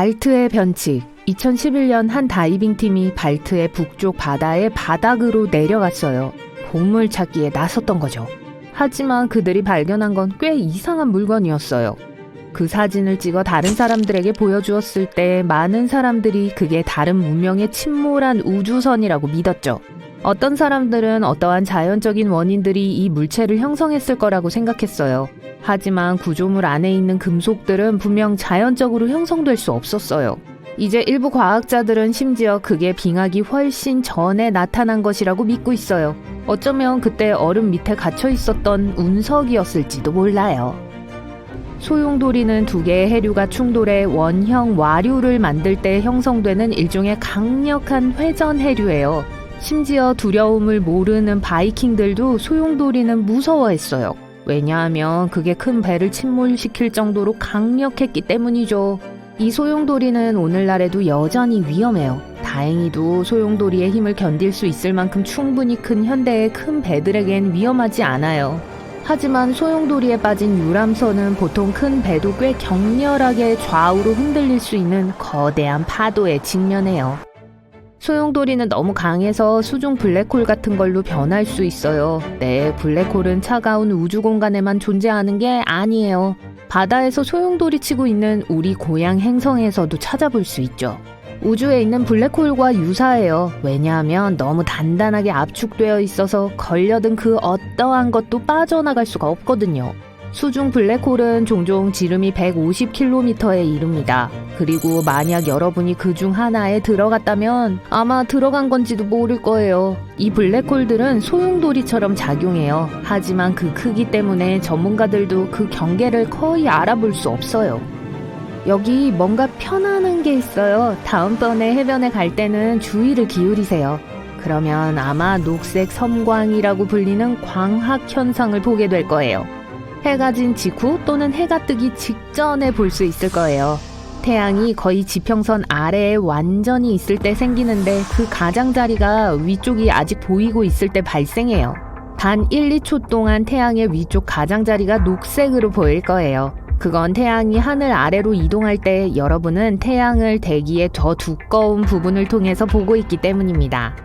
발트해 변칙. 2011년 한 다이빙팀이 발트해 북쪽 바다의 바닥으로 내려갔어요. 보물 찾기에 나섰던 거죠. 하지만 그들이 발견한 건 꽤 이상한 물건이었어요. 그 사진을 찍어 다른 사람들에게 보여주었을 때 많은 사람들이 그게 다른 문명의 침몰한 우주선이라고 믿었죠. 어떤 사람들은 어떠한 자연적인 원인들이 이 물체를 형성했을 거라고 생각했어요. 하지만 구조물 안에 있는 금속들은 분명 자연적으로 형성될 수 없었어요. 이제 일부 과학자들은 심지어 그게 빙하기 훨씬 전에 나타난 것이라고 믿고 있어요. 어쩌면 그때 얼음 밑에 갇혀 있었던 운석이었을지도 몰라요. 소용돌이는 두 개의 해류가 충돌해 원형 와류를 만들 때 형성되는 일종의 강력한 회전 해류예요. 심지어 두려움을 모르는 바이킹들도 소용돌이는 무서워했어요. 왜냐하면 그게 큰 배를 침몰시킬 정도로 강력했기 때문이죠. 이 소용돌이는 오늘날에도 여전히 위험해요. 다행히도 소용돌이의 힘을 견딜 수 있을 만큼 충분히 큰 현대의 큰 배들에겐 위험하지 않아요. 하지만 소용돌이에 빠진 유람선은 보통 큰 배도 꽤 격렬하게 좌우로 흔들릴 수 있는 거대한 파도에 직면해요. 소용돌이는 너무 강해서 수중 블랙홀 같은 걸로 변할 수 있어요. 네, 블랙홀은 차가운 우주 공간에만 존재하는 게 아니에요. 바다에서 소용돌이 치고 있는 우리 고향 행성에서도 찾아볼 수 있죠. 우주에 있는 블랙홀과 유사해요. 왜냐하면 너무 단단하게 압축되어 있어서 걸려든 그 어떠한 것도 빠져나갈 수가 없거든요. 수중 블랙홀은 종종 지름이 150km에 이릅니다. 그리고 만약 여러분이 그 중 하나에 들어갔다면 아마 들어간 건지도 모를 거예요. 이 블랙홀들은 소용돌이처럼 작용해요. 하지만 그 크기 때문에 전문가들도 그 경계를 거의 알아볼 수 없어요. 여기 뭔가 편안한 게 있어요. 다음번에 해변에 갈 때는 주의를 기울이세요. 그러면 아마 녹색 섬광이라고 불리는 광학 현상을 보게 될 거예요. 해가 진 직후 또는 해가 뜨기 직전에 볼 수 있을 거예요. 태양이 거의 지평선 아래에 완전히 있을 때 생기는데 그 가장자리가 위쪽이 아직 보이고 있을 때 발생해요. 단 1, 2초 동안 태양의 위쪽 가장자리가 녹색으로 보일 거예요. 그건 태양이 하늘 아래로 이동할 때 여러분은 태양을 대기의 더 두꺼운 부분을 통해서 보고 있기 때문입니다.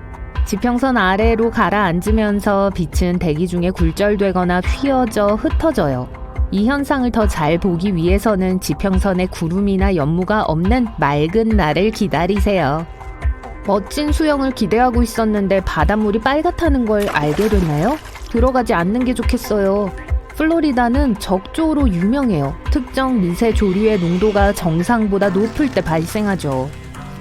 지평선 아래로 가라앉으면서 빛은 대기 중에 굴절되거나 휘어져 흩어져요. 이 현상을 더 잘 보기 위해서는 지평선에 구름이나 연무가 없는 맑은 날을 기다리세요. 멋진 수영을 기대하고 있었는데 바닷물이 빨갛다는 걸 알게 됐나요? 들어가지 않는 게 좋겠어요. 플로리다는 적조로 유명해요. 특정 미세 조류의 농도가 정상보다 높을 때 발생하죠.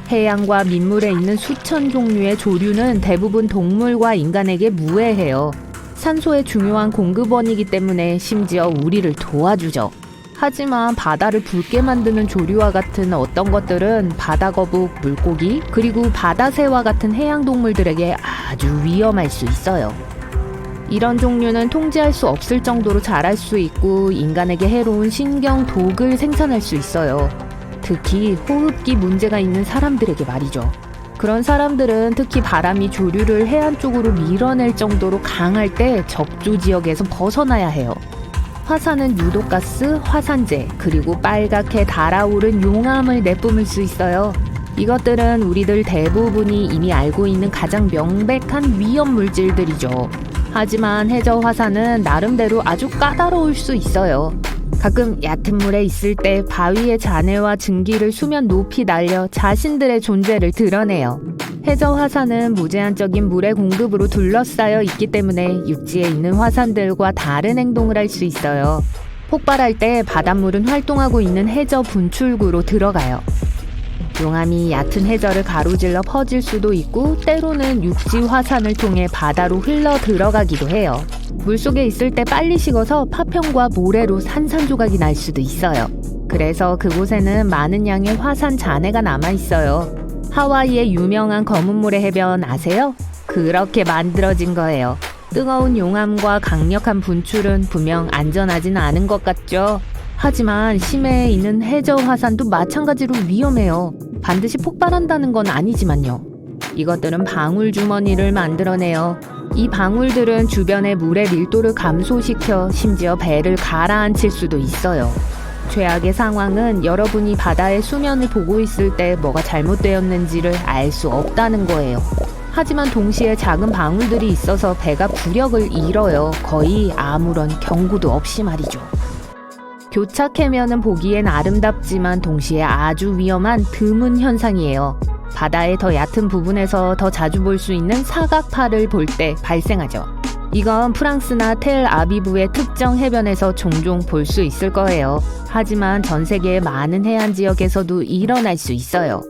해양과 민물에 있는 수천 종류의 조류는 대부분 동물과 인간에게 무해해요. 산소의 중요한 공급원이기 때문에 심지어 우리를 도와주죠. 하지만 바다를 붉게 만드는 조류와 같은 어떤 것들은 바다거북, 물고기, 그리고 바다새와 같은 해양동물들에게 아주 위험할 수 있어요. 이런 종류는 통제할 수 없을 정도로 자랄 수 있고 인간에게 해로운 신경독을 생산할 수 있어요. 특히 호흡기 문제가 있는 사람들에게 말이죠. 그런 사람들은 특히 바람이 조류를 해안 쪽으로 밀어낼 정도로 강할 때 적조 지역에서 벗어나야 해요. 화산은 유독가스, 화산재, 그리고 빨갛게 달아오른 용암을 내뿜을 수 있어요. 이것들은 우리들 대부분이 이미 알고 있는 가장 명백한 위험 물질들이죠. 하지만 해저 화산은 나름대로 아주 까다로울 수 있어요. 가끔 얕은 물에 있을 때 바위의 잔해와 증기를 수면 높이 날려 자신들의 존재를 드러내요. 해저 화산은 무제한적인 물의 공급으로 둘러싸여 있기 때문에 육지에 있는 화산들과 다른 행동을 할 수 있어요. 폭발할 때 바닷물은 활동하고 있는 해저 분출구로 들어가요. 용암이 얕은 해저를 가로질러 퍼질 수도 있고 때로는 육지 화산을 통해 바다로 흘러 들어가기도 해요. 물속에 있을 때 빨리 식어서 파편과 모래로 산산조각이 날 수도 있어요. 그래서 그곳에는 많은 양의 화산 잔해가 남아있어요. 하와이의 유명한 검은모래 해변 아세요? 그렇게 만들어진 거예요. 뜨거운 용암과 강력한 분출은 분명 안전하진 않은 것 같죠? 하지만 심해에 있는 해저 화산도 마찬가지로 위험해요. 반드시 폭발한다는 건 아니지만요. 이것들은 방울 주머니를 만들어내요. 이 방울들은 주변의 물의 밀도를 감소시켜 심지어 배를 가라앉힐 수도 있어요. 최악의 상황은 여러분이 바다의 수면을 보고 있을 때 뭐가 잘못되었는지를 알 수 없다는 거예요. 하지만 동시에 작은 방울들이 있어서 배가 부력을 잃어요. 거의 아무런 경고도 없이 말이죠. 교착 해면은 보기엔 아름답지만 동시에 아주 위험한 드문 현상이에요. 바다의 더 얕은 부분에서 더 자주 볼 수 있는 사각파를 볼 때 발생하죠. 이건 프랑스나 텔아비브의 특정 해변에서 종종 볼 수 있을 거예요. 하지만 전 세계의 많은 해안 지역에서도 일어날 수 있어요.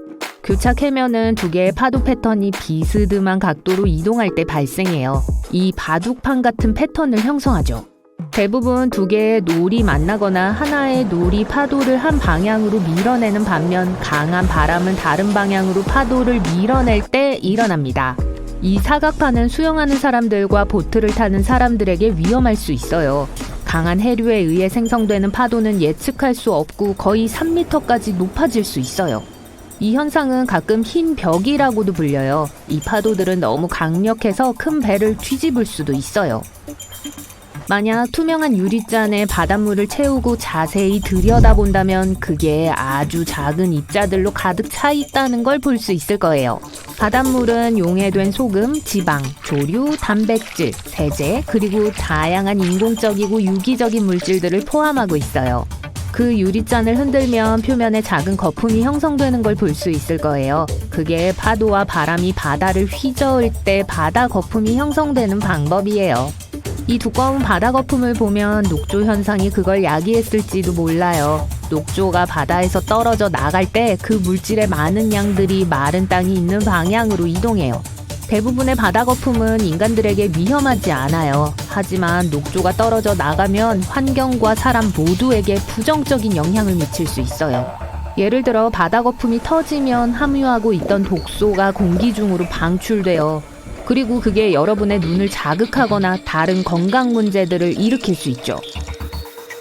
교착 해면은 두 개의 파도 패턴이 비스듬한 각도로 이동할 때 발생해요. 이 바둑판 같은 패턴을 형성하죠. 대부분 두 개의 놀이 만나거나 하나의 놀이 파도를 한 방향으로 밀어내는 반면 강한 바람은 다른 방향으로 파도를 밀어낼 때 일어납니다. 이 사각파는 수영하는 사람들과 보트를 타는 사람들에게 위험할 수 있어요. 강한 해류에 의해 생성되는 파도는 예측할 수 없고 거의 3m까지 높아질 수 있어요. 이 현상은 가끔 흰 벽이라고도 불려요. 이 파도들은 너무 강력해서 큰 배를 뒤집을 수도 있어요. 만약 투명한 유리잔에 바닷물을 채우고 자세히 들여다본다면 그게 아주 작은 입자들로 가득 차 있다는 걸 볼 수 있을 거예요. 바닷물은 용해된 소금, 지방, 조류, 단백질, 세제, 그리고 다양한 인공적이고 유기적인 물질들을 포함하고 있어요. 그 유리잔을 흔들면 표면에 작은 거품이 형성되는 걸 볼 수 있을 거예요. 그게 파도와 바람이 바다를 휘저을 때 바다 거품이 형성되는 방법이에요. 이 두꺼운 바다 거품을 보면 녹조 현상이 그걸 야기했을지도 몰라요. 녹조가 바다에서 떨어져 나갈 때 그 물질의 많은 양들이 마른 땅이 있는 방향으로 이동해요. 대부분의 바다 거품은 인간들에게 위험하지 않아요. 하지만 녹조가 떨어져 나가면 환경과 사람 모두에게 부정적인 영향을 미칠 수 있어요. 예를 들어 바다 거품이 터지면 함유하고 있던 독소가 공기 중으로 방출돼요. 그리고 그게 여러분의 눈을 자극하거나 다른 건강 문제들을 일으킬 수 있죠.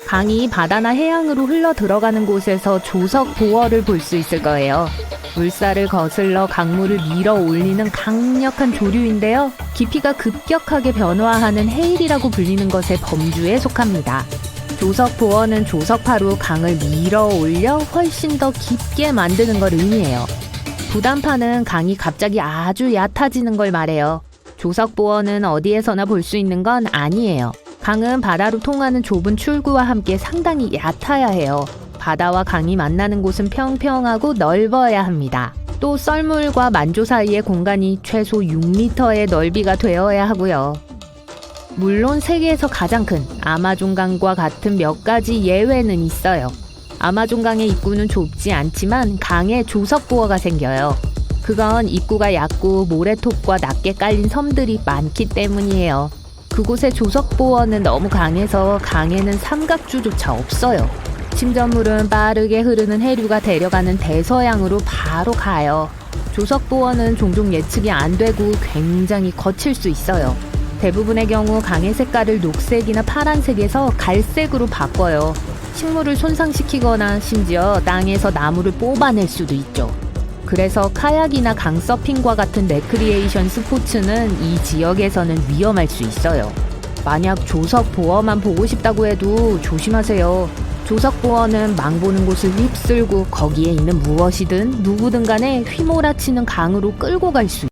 강이 바다나 해양으로 흘러 들어가는 곳에서 조석 보어를 볼 수 있을 거예요. 물살을 거슬러 강물을 밀어 올리는 강력한 조류인데요. 깊이가 급격하게 변화하는 헤일이라고 불리는 것의 범주에 속합니다. 조석 보어는 조석파로 강을 밀어 올려 훨씬 더 깊게 만드는 걸 의미해요. 부담파는 강이 갑자기 아주 얕아지는 걸 말해요. 조석 보어는 어디에서나 볼 수 있는 건 아니에요. 강은 바다로 통하는 좁은 출구와 함께 상당히 얕아야 해요. 바다와 강이 만나는 곳은 평평하고 넓어야 합니다. 또 썰물과 만조 사이의 공간이 최소 6m의 넓이가 되어야 하고요. 물론 세계에서 가장 큰 아마존강과 같은 몇 가지 예외는 있어요. 아마존강의 입구는 좁지 않지만 강에 조석보어가 생겨요. 그건 입구가 얕고 모래톱과 낮게 깔린 섬들이 많기 때문이에요. 그곳의 조석보어는 너무 강해서 강에는 삼각주조차 없어요. 침전물은 빠르게 흐르는 해류가 데려가는 대서양으로 바로 가요. 조석보어는 종종 예측이 안 되고 굉장히 거칠 수 있어요. 대부분의 경우 강의 색깔을 녹색이나 파란색에서 갈색으로 바꿔요. 식물을 손상시키거나 심지어 땅에서 나무를 뽑아낼 수도 있죠. 그래서 카약이나 강서핑과 같은 레크리에이션 스포츠는 이 지역에서는 위험할 수 있어요. 만약 조석 보어만 보고 싶다고 해도 조심하세요. 조석 보어는 망 보는 곳을 휩쓸고 거기에 있는 무엇이든 누구든 간에 휘몰아치는 강으로 끌고 갈 수 있어요.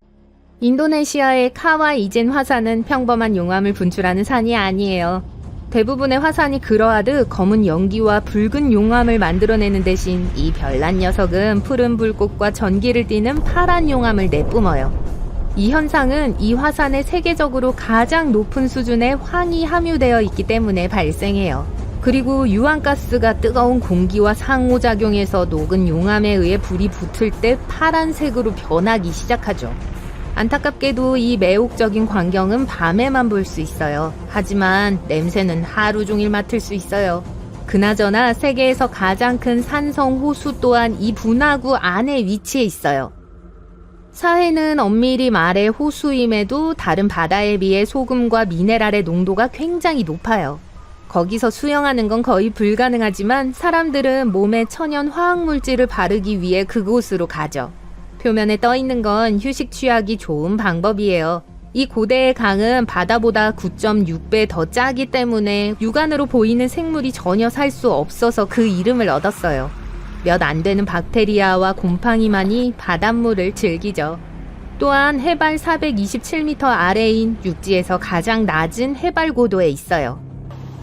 인도네시아의 카와 이젠 화산은 평범한 용암을 분출하는 산이 아니에요. 대부분의 화산이 그러하듯 검은 연기와 붉은 용암을 만들어내는 대신 이 별난 녀석은 푸른 불꽃과 전기를 띠는 파란 용암을 내뿜어요. 이 현상은 이 화산의 세계적으로 가장 높은 수준의 황이 함유되어 있기 때문에 발생해요. 그리고 유황가스가 뜨거운 공기와 상호작용해서 녹은 용암에 의해 불이 붙을 때 파란색으로 변하기 시작하죠. 안타깝게도 이 매혹적인 광경은 밤에만 볼 수 있어요. 하지만 냄새는 하루 종일 맡을 수 있어요. 그나저나 세계에서 가장 큰 산성 호수 또한 이 분화구 안에 위치해 있어요. 사해는 엄밀히 말해 호수임에도 다른 바다에 비해 소금과 미네랄의 농도가 굉장히 높아요. 거기서 수영하는 건 거의 불가능하지만 사람들은 몸에 천연 화학물질을 바르기 위해 그곳으로 가죠. 표면에 떠 있는 건 휴식 취하기 좋은 방법이에요. 이 고대의 강은 바다보다 9.6배 더 짜기 때문에 육안으로 보이는 생물이 전혀 살 수 없어서 그 이름을 얻었어요. 몇 안 되는 박테리아와 곰팡이만이 바닷물을 즐기죠. 또한 해발 427m 아래인 육지에서 가장 낮은 해발 고도에 있어요.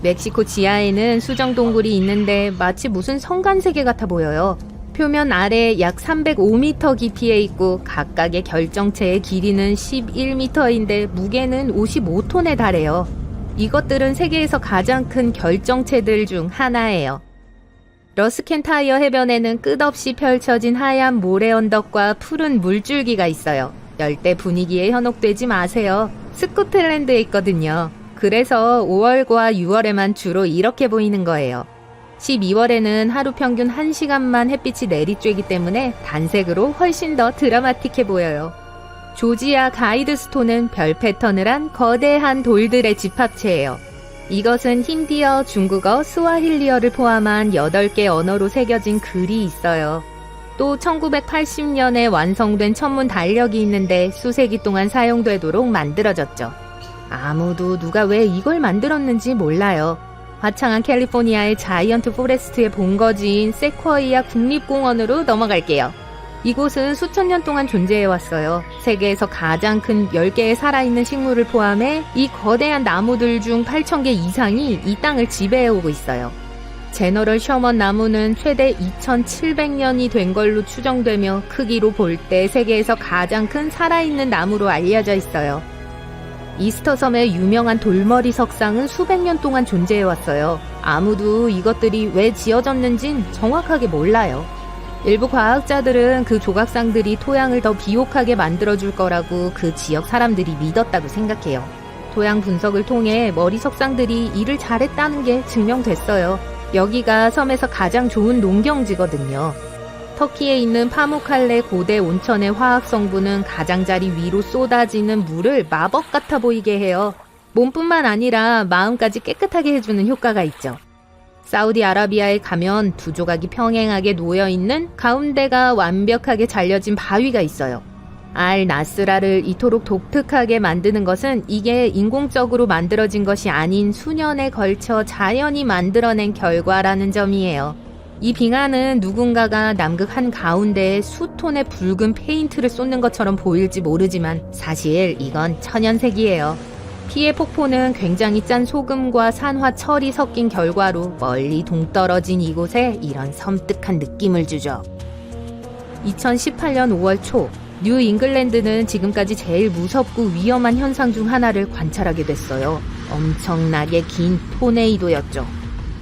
멕시코 지하에는 수정동굴이 있는데 마치 무슨 성간세계 같아 보여요. 표면 아래 약 305m 깊이에 있고 각각의 결정체의 길이는 11m인데 무게는 55톤에 달해요. 이것들은 세계에서 가장 큰 결정체들 중 하나예요. 러스켄타이어 해변에는 끝없이 펼쳐진 하얀 모래 언덕과 푸른 물줄기가 있어요. 열대 분위기에 현혹되지 마세요. 스코틀랜드에 있거든요. 그래서 5월과 6월에만 주로 이렇게 보이는 거예요. 12월에는 하루 평균 1시간만 햇빛이 내리쬐기 때문에 단색으로 훨씬 더 드라마틱해 보여요. 조지아 가이드스톤은 별 패턴을 한 거대한 돌들의 집합체예요. 이것은 힌디어, 중국어, 스와힐리어를 포함한 8개 언어로 새겨진 글이 있어요. 또 1980년에 완성된 천문 달력이 있는데 수세기 동안 사용되도록 만들어졌죠. 아무도 누가 왜 이걸 만들었는지 몰라요. 화창한 캘리포니아의 자이언트 포레스트의 본거지인 세쿼이아 국립공원으로 넘어갈게요. 이곳은 수천 년 동안 존재해왔어요. 세계에서 가장 큰 10개의 살아있는 식물을 포함해 이 거대한 나무들 중 8,000개 이상이 이 땅을 지배해오고 있어요. 제너럴 셔먼 나무는 최대 2,700년이 된 걸로 추정되며 크기로 볼 때 세계에서 가장 큰 살아있는 나무로 알려져 있어요. 이스터 섬의 유명한 돌머리 석상은 수백 년 동안 존재해왔어요. 아무도 이것들이 왜 지어졌는진 정확하게 몰라요. 일부 과학자들은 그 조각상들이 토양을 더 비옥하게 만들어줄 거라고 그 지역 사람들이 믿었다고 생각해요. 토양 분석을 통해 머리 석상들이 일을 잘했다는 게 증명됐어요. 여기가 섬에서 가장 좋은 농경지거든요. 터키에 있는 파무칼레 고대 온천의 화학 성분은 가장자리 위로 쏟아지는 물을 마법 같아 보이게 해요. 몸뿐만 아니라 마음까지 깨끗하게 해주는 효과가 있죠. 사우디아라비아에 가면 두 조각이 평행하게 놓여있는 가운데가 완벽하게 잘려진 바위가 있어요. 알 나스라를 이토록 독특하게 만드는 것은 이게 인공적으로 만들어진 것이 아닌 수년에 걸쳐 자연이 만들어낸 결과라는 점이에요. 이 빙하는 누군가가 남극 한가운데에 수톤의 붉은 페인트를 쏟는 것처럼 보일지 모르지만 사실 이건 천연색이에요. 피해 폭포는 굉장히 짠 소금과 산화 철이 섞인 결과로 멀리 동떨어진 이곳에 이런 섬뜩한 느낌을 주죠. 2018년 5월 초 뉴 잉글랜드는 지금까지 제일 무섭고 위험한 현상 중 하나를 관찰하게 됐어요. 엄청나게 긴 토네이도였죠.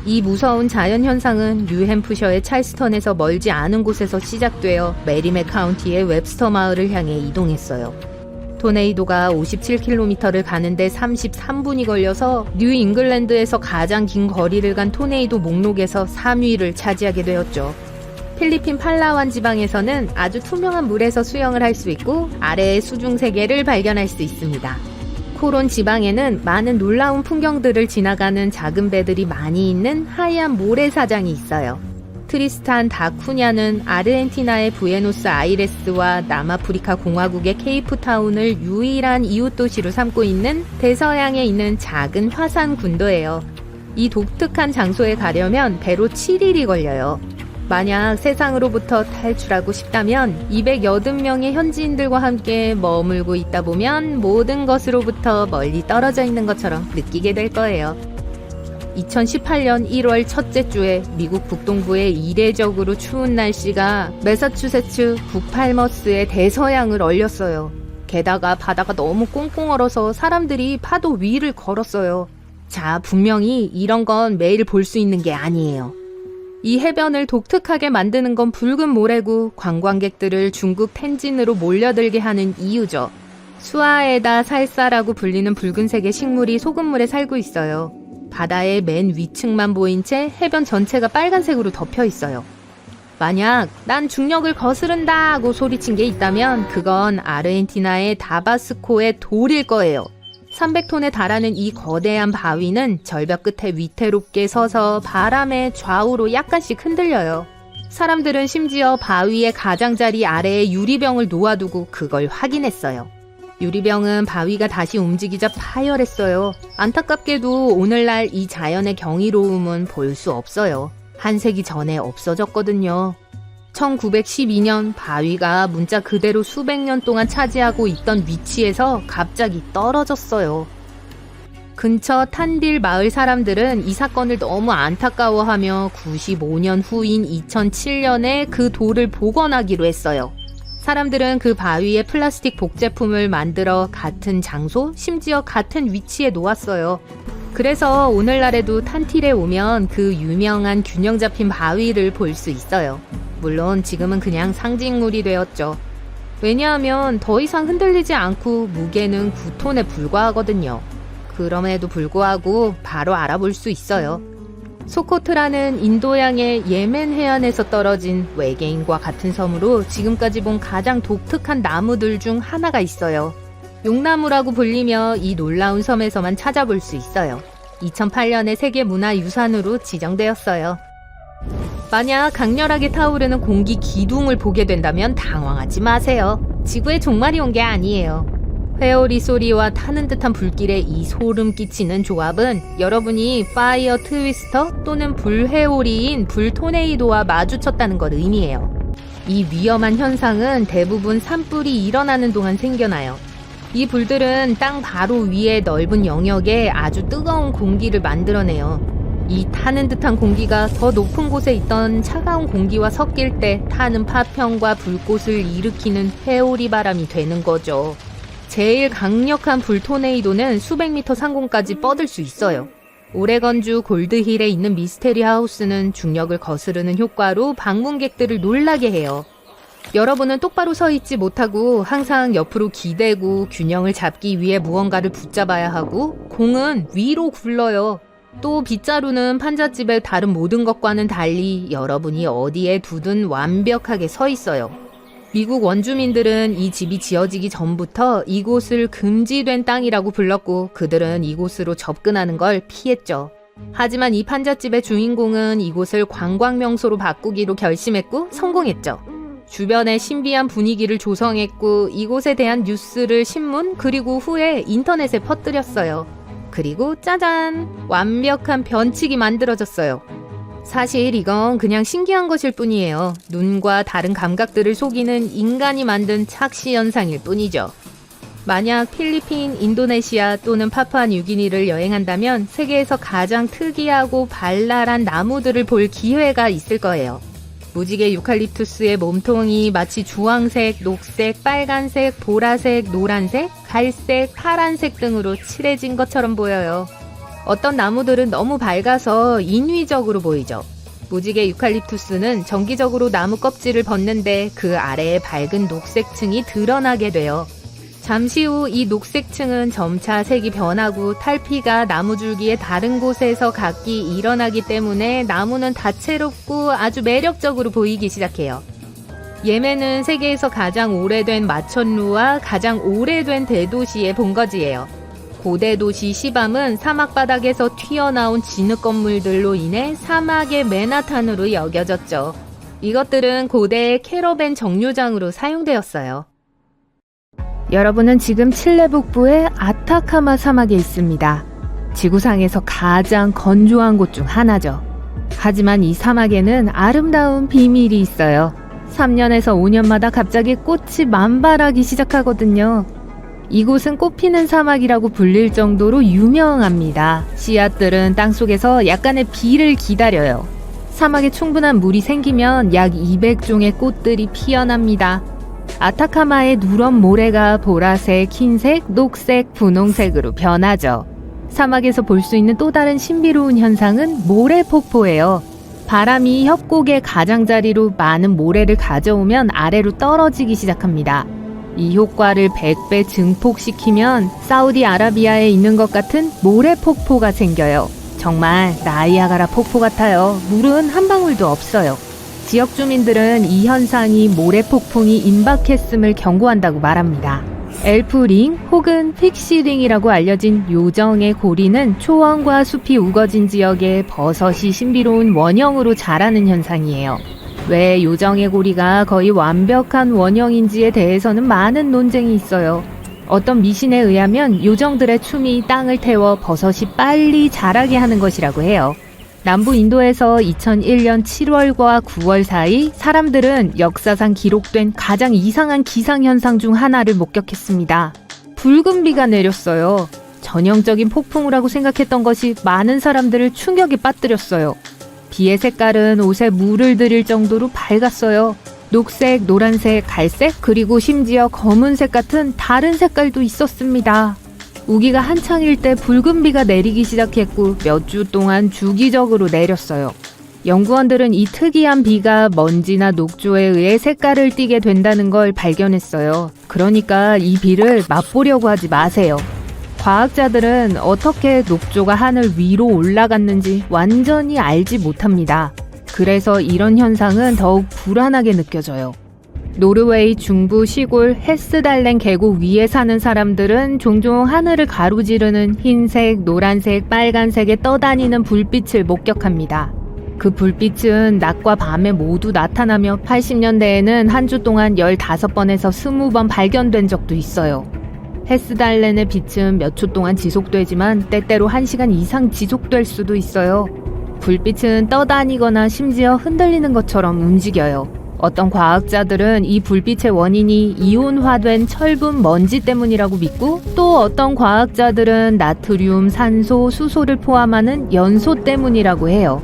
이 무서운 자연현상은 뉴햄프셔의 찰스턴에서 멀지 않은 곳에서 시작되어 메리맥 카운티의 웹스터 마을을 향해 이동했어요. 토네이도가 57km를 가는데 33분이 걸려서 뉴 잉글랜드에서 가장 긴 거리를 간 토네이도 목록에서 3위를 차지하게 되었죠. 필리핀 팔라완 지방에서는 아주 투명한 물에서 수영을 할 수 있고 아래의 수중 세계를 발견할 수 있습니다. 코론 지방에는 많은 놀라운 풍경들을 지나가는 작은 배들이 많이 있는 하얀 모래사장이 있어요. 트리스탄 다 쿠냐는 아르헨티나의 부에노스 아이레스와 남아프리카 공화국의 케이프타운을 유일한 이웃 도시로 삼고 있는 대서양에 있는 작은 화산 군도예요. 이 독특한 장소에 가려면 배로 7일이 걸려요. 만약 세상으로부터 탈출하고 싶다면 280명의 현지인들과 함께 머물고 있다 보면 모든 것으로부터 멀리 떨어져 있는 것처럼 느끼게 될 거예요. 2018년 1월 첫째 주에 미국 북동부의 이례적으로 추운 날씨가 매사추세츠 북팔머스의 대서양을 얼렸어요. 게다가 바다가 너무 꽁꽁 얼어서 사람들이 파도 위를 걸었어요. 자, 분명히 이런 건 매일 볼 수 있는 게 아니에요. 이 해변을 독특하게 만드는 건 붉은 모래고 관광객들을 중국 텐진으로 몰려들게 하는 이유죠. 수아에다 살사라고 불리는 붉은색의 식물이 소금물에 살고 있어요. 바다의 맨 위층만 보인 채 해변 전체가 빨간색으로 덮여 있어요. 만약 난 중력을 거스른다 하고 소리친 게 있다면 그건 아르헨티나의 다바스코의 돌일 거예요. 300톤에 달하는 이 거대한 바위는 절벽 끝에 위태롭게 서서 바람에 좌우로 약간씩 흔들려요. 사람들은 심지어 바위의 가장자리 아래에 유리병을 놓아두고 그걸 확인했어요. 유리병은 바위가 다시 움직이자 파열했어요. 안타깝게도 오늘날 이 자연의 경이로움은 볼 수 없어요. 한 세기 전에 없어졌거든요. 1912년 바위가 문자 그대로 수백 년 동안 차지하고 있던 위치에서 갑자기 떨어졌어요. 근처 탄딜 마을 사람들은 이 사건을 너무 안타까워하며 95년 후인 2007년에 그 돌을 복원하기로 했어요. 사람들은 그 바위에 플라스틱 복제품을 만들어 같은 장소, 심지어 같은 위치에 놓았어요. 그래서 오늘날에도 탄틸에 오면 그 유명한 균형 잡힌 바위를 볼 수 있어요. 물론 지금은 그냥 상징물이 되었죠. 왜냐하면 더 이상 흔들리지 않고 무게는 9톤에 불과하거든요. 그럼에도 불구하고 바로 알아볼 수 있어요. 소코트라는 인도양의 예멘 해안에서 떨어진 외계인과 같은 섬으로 지금까지 본 가장 독특한 나무들 중 하나가 있어요. 용나무라고 불리며 이 놀라운 섬에서만 찾아볼 수 있어요. 2008년에 세계문화유산으로 지정되었어요. 만약 강렬하게 타오르는 공기 기둥을 보게 된다면 당황하지 마세요. 지구에 종말이 온 게 아니에요. 회오리 소리와 타는 듯한 불길의 이 소름 끼치는 조합은 여러분이 파이어 트위스터 또는 불회오리인 불토네이도와 마주쳤다는 걸 의미해요. 이 위험한 현상은 대부분 산불이 일어나는 동안 생겨나요. 이 불들은 땅 바로 위에 넓은 영역에 아주 뜨거운 공기를 만들어내요. 이 타는 듯한 공기가 더 높은 곳에 있던 차가운 공기와 섞일 때 타는 파편과 불꽃을 일으키는 회오리 바람이 되는 거죠. 제일 강력한 불토네이도는 수백 미터 상공까지 뻗을 수 있어요. 오레건주 골드힐에 있는 미스테리 하우스는 중력을 거스르는 효과로 방문객들을 놀라게 해요. 여러분은 똑바로 서 있지 못하고 항상 옆으로 기대고 균형을 잡기 위해 무언가를 붙잡아야 하고 공은 위로 굴러요. 또 빗자루는 판잣집의 다른 모든 것과는 달리 여러분이 어디에 두든 완벽하게 서 있어요. 미국 원주민들은 이 집이 지어지기 전부터 이곳을 금지된 땅이라고 불렀고 그들은 이곳으로 접근하는 걸 피했죠. 하지만 이 판잣집의 주인공은 이곳을 관광명소로 바꾸기로 결심했고 성공했죠. 주변에 신비한 분위기를 조성했고 이곳에 대한 뉴스를 신문 그리고 후에 인터넷에 퍼뜨렸어요. 그리고 짜잔! 완벽한 변칙이 만들어졌어요. 사실 이건 그냥 신기한 것일 뿐이에요. 눈과 다른 감각들을 속이는 인간이 만든 착시 현상일 뿐이죠. 만약 필리핀, 인도네시아 또는 파푸아뉴기니를 여행한다면 세계에서 가장 특이하고 발랄한 나무들을 볼 기회가 있을 거예요. 무지개 유칼립투스의 몸통이 마치 주황색, 녹색, 빨간색, 보라색, 노란색, 갈색, 파란색 등으로 칠해진 것처럼 보여요. 어떤 나무들은 너무 밝아서 인위적으로 보이죠. 무지개 유칼립투스는 정기적으로 나무 껍질을 벗는데 그 아래에 밝은 녹색층이 드러나게 돼요. 잠시 후 이 녹색층은 점차 색이 변하고 탈피가 나무 줄기의 다른 곳에서 각기 일어나기 때문에 나무는 다채롭고 아주 매력적으로 보이기 시작해요. 예멘은 세계에서 가장 오래된 마천루와 가장 오래된 대도시의 본거지예요. 고대 도시 시밤은 사막 바닥에서 튀어나온 진흙 건물들로 인해 사막의 맨하탄으로 여겨졌죠. 이것들은 고대의 캐러밴 정류장으로 사용되었어요. 여러분은 지금 칠레 북부의 아타카마 사막에 있습니다. 지구상에서 가장 건조한 곳 중 하나죠. 하지만 이 사막에는 아름다운 비밀이 있어요. 3년에서 5년마다 갑자기 꽃이 만발하기 시작하거든요. 이곳은 꽃피는 사막이라고 불릴 정도로 유명합니다. 씨앗들은 땅속에서 약간의 비를 기다려요. 사막에 충분한 물이 생기면 약 200종의 꽃들이 피어납니다. 아타카마의 누런 모래가 보라색, 흰색, 녹색, 분홍색으로 변하죠. 사막에서 볼 수 있는 또 다른 신비로운 현상은 모래폭포예요. 바람이 협곡의 가장자리로 많은 모래를 가져오면 아래로 떨어지기 시작합니다. 이 효과를 100배 증폭시키면 사우디아라비아에 있는 것 같은 모래폭포가 생겨요. 정말 나이아가라 폭포 같아요. 물은 한 방울도 없어요. 지역 주민들은 이 현상이 모래폭풍이 임박했음을 경고한다고 말합니다. 엘프링 혹은 픽시링이라고 알려진 요정의 고리는 초원과 숲이 우거진 지역에 버섯이 신비로운 원형으로 자라는 현상이에요. 왜 요정의 고리가 거의 완벽한 원형인지에 대해서는 많은 논쟁이 있어요. 어떤 미신에 의하면 요정들의 춤이 땅을 태워 버섯이 빨리 자라게 하는 것이라고 해요. 남부 인도에서 2001년 7월과 9월 사이 사람들은 역사상 기록된 가장 이상한 기상현상 중 하나를 목격했습니다. 붉은 비가 내렸어요. 전형적인 폭풍우라고 생각했던 것이 많은 사람들을 충격에 빠뜨렸어요. 비의 색깔은 옷에 물을 들일 정도로 밝았어요. 녹색, 노란색, 갈색, 그리고 심지어 검은색 같은 다른 색깔도 있었습니다. 우기가 한창일 때 붉은 비가 내리기 시작했고 몇 주 동안 주기적으로 내렸어요. 연구원들은 이 특이한 비가 먼지나 녹조에 의해 색깔을 띠게 된다는 걸 발견했어요. 그러니까 이 비를 맛보려고 하지 마세요. 과학자들은 어떻게 녹조가 하늘 위로 올라갔는지 완전히 알지 못합니다. 그래서 이런 현상은 더욱 불안하게 느껴져요. 노르웨이 중부 시골 헤스달렌 계곡 위에 사는 사람들은 종종 하늘을 가로지르는 흰색, 노란색, 빨간색에 떠다니는 불빛을 목격합니다. 그 불빛은 낮과 밤에 모두 나타나며 80년대에는 한 주 동안 15번에서 20번 발견된 적도 있어요. 헤스달렌의 빛은 몇 초 동안 지속되지만 때때로 1시간 이상 지속될 수도 있어요. 불빛은 떠다니거나 심지어 흔들리는 것처럼 움직여요. 어떤 과학자들은 이 불빛의 원인이 이온화된 철분 먼지 때문이라고 믿고 또 어떤 과학자들은 나트륨, 산소, 수소를 포함하는 연소 때문이라고 해요.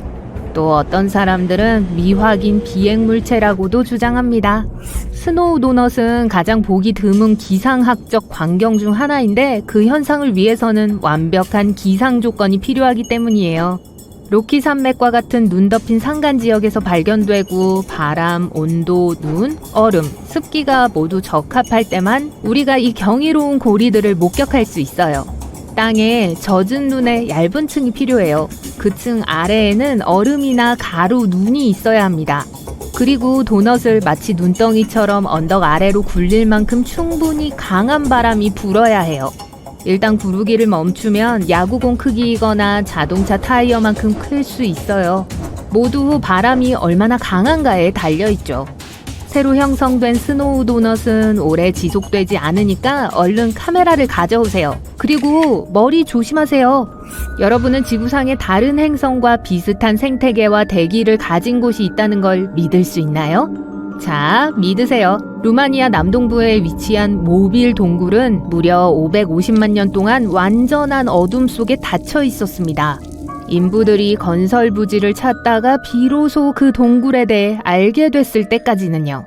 또 어떤 사람들은 미확인 비행물체라고도 주장합니다. 스노우 도넛은 가장 보기 드문 기상학적 광경 중 하나인데 그 현상을 위해서는 완벽한 기상 조건이 필요하기 때문이에요. 로키 산맥과 같은 눈 덮인 산간 지역에서 발견되고 바람, 온도, 눈, 얼음, 습기가 모두 적합할 때만 우리가 이 경이로운 고리들을 목격할 수 있어요. 땅에 젖은 눈의 얇은 층이 필요해요. 그 층 아래에는 얼음이나 가루, 눈이 있어야 합니다. 그리고 도넛을 마치 눈덩이처럼 언덕 아래로 굴릴 만큼 충분히 강한 바람이 불어야 해요. 일단 구르기를 멈추면 야구공 크기이거나 자동차 타이어만큼 클 수 있어요. 모두 바람이 얼마나 강한가에 달려있죠. 새로 형성된 스노우 도넛은 오래 지속되지 않으니까 얼른 카메라를 가져오세요. 그리고 머리 조심하세요. 여러분은 지구상의 다른 행성과 비슷한 생태계와 대기를 가진 곳이 있다는 걸 믿을 수 있나요? 자, 믿으세요. 루마니아 남동부에 위치한 모빌 동굴은 무려 550만 년 동안 완전한 어둠 속에 닫혀 있었습니다. 인부들이 건설 부지를 찾다가 비로소 그 동굴에 대해 알게 됐을 때까지는요.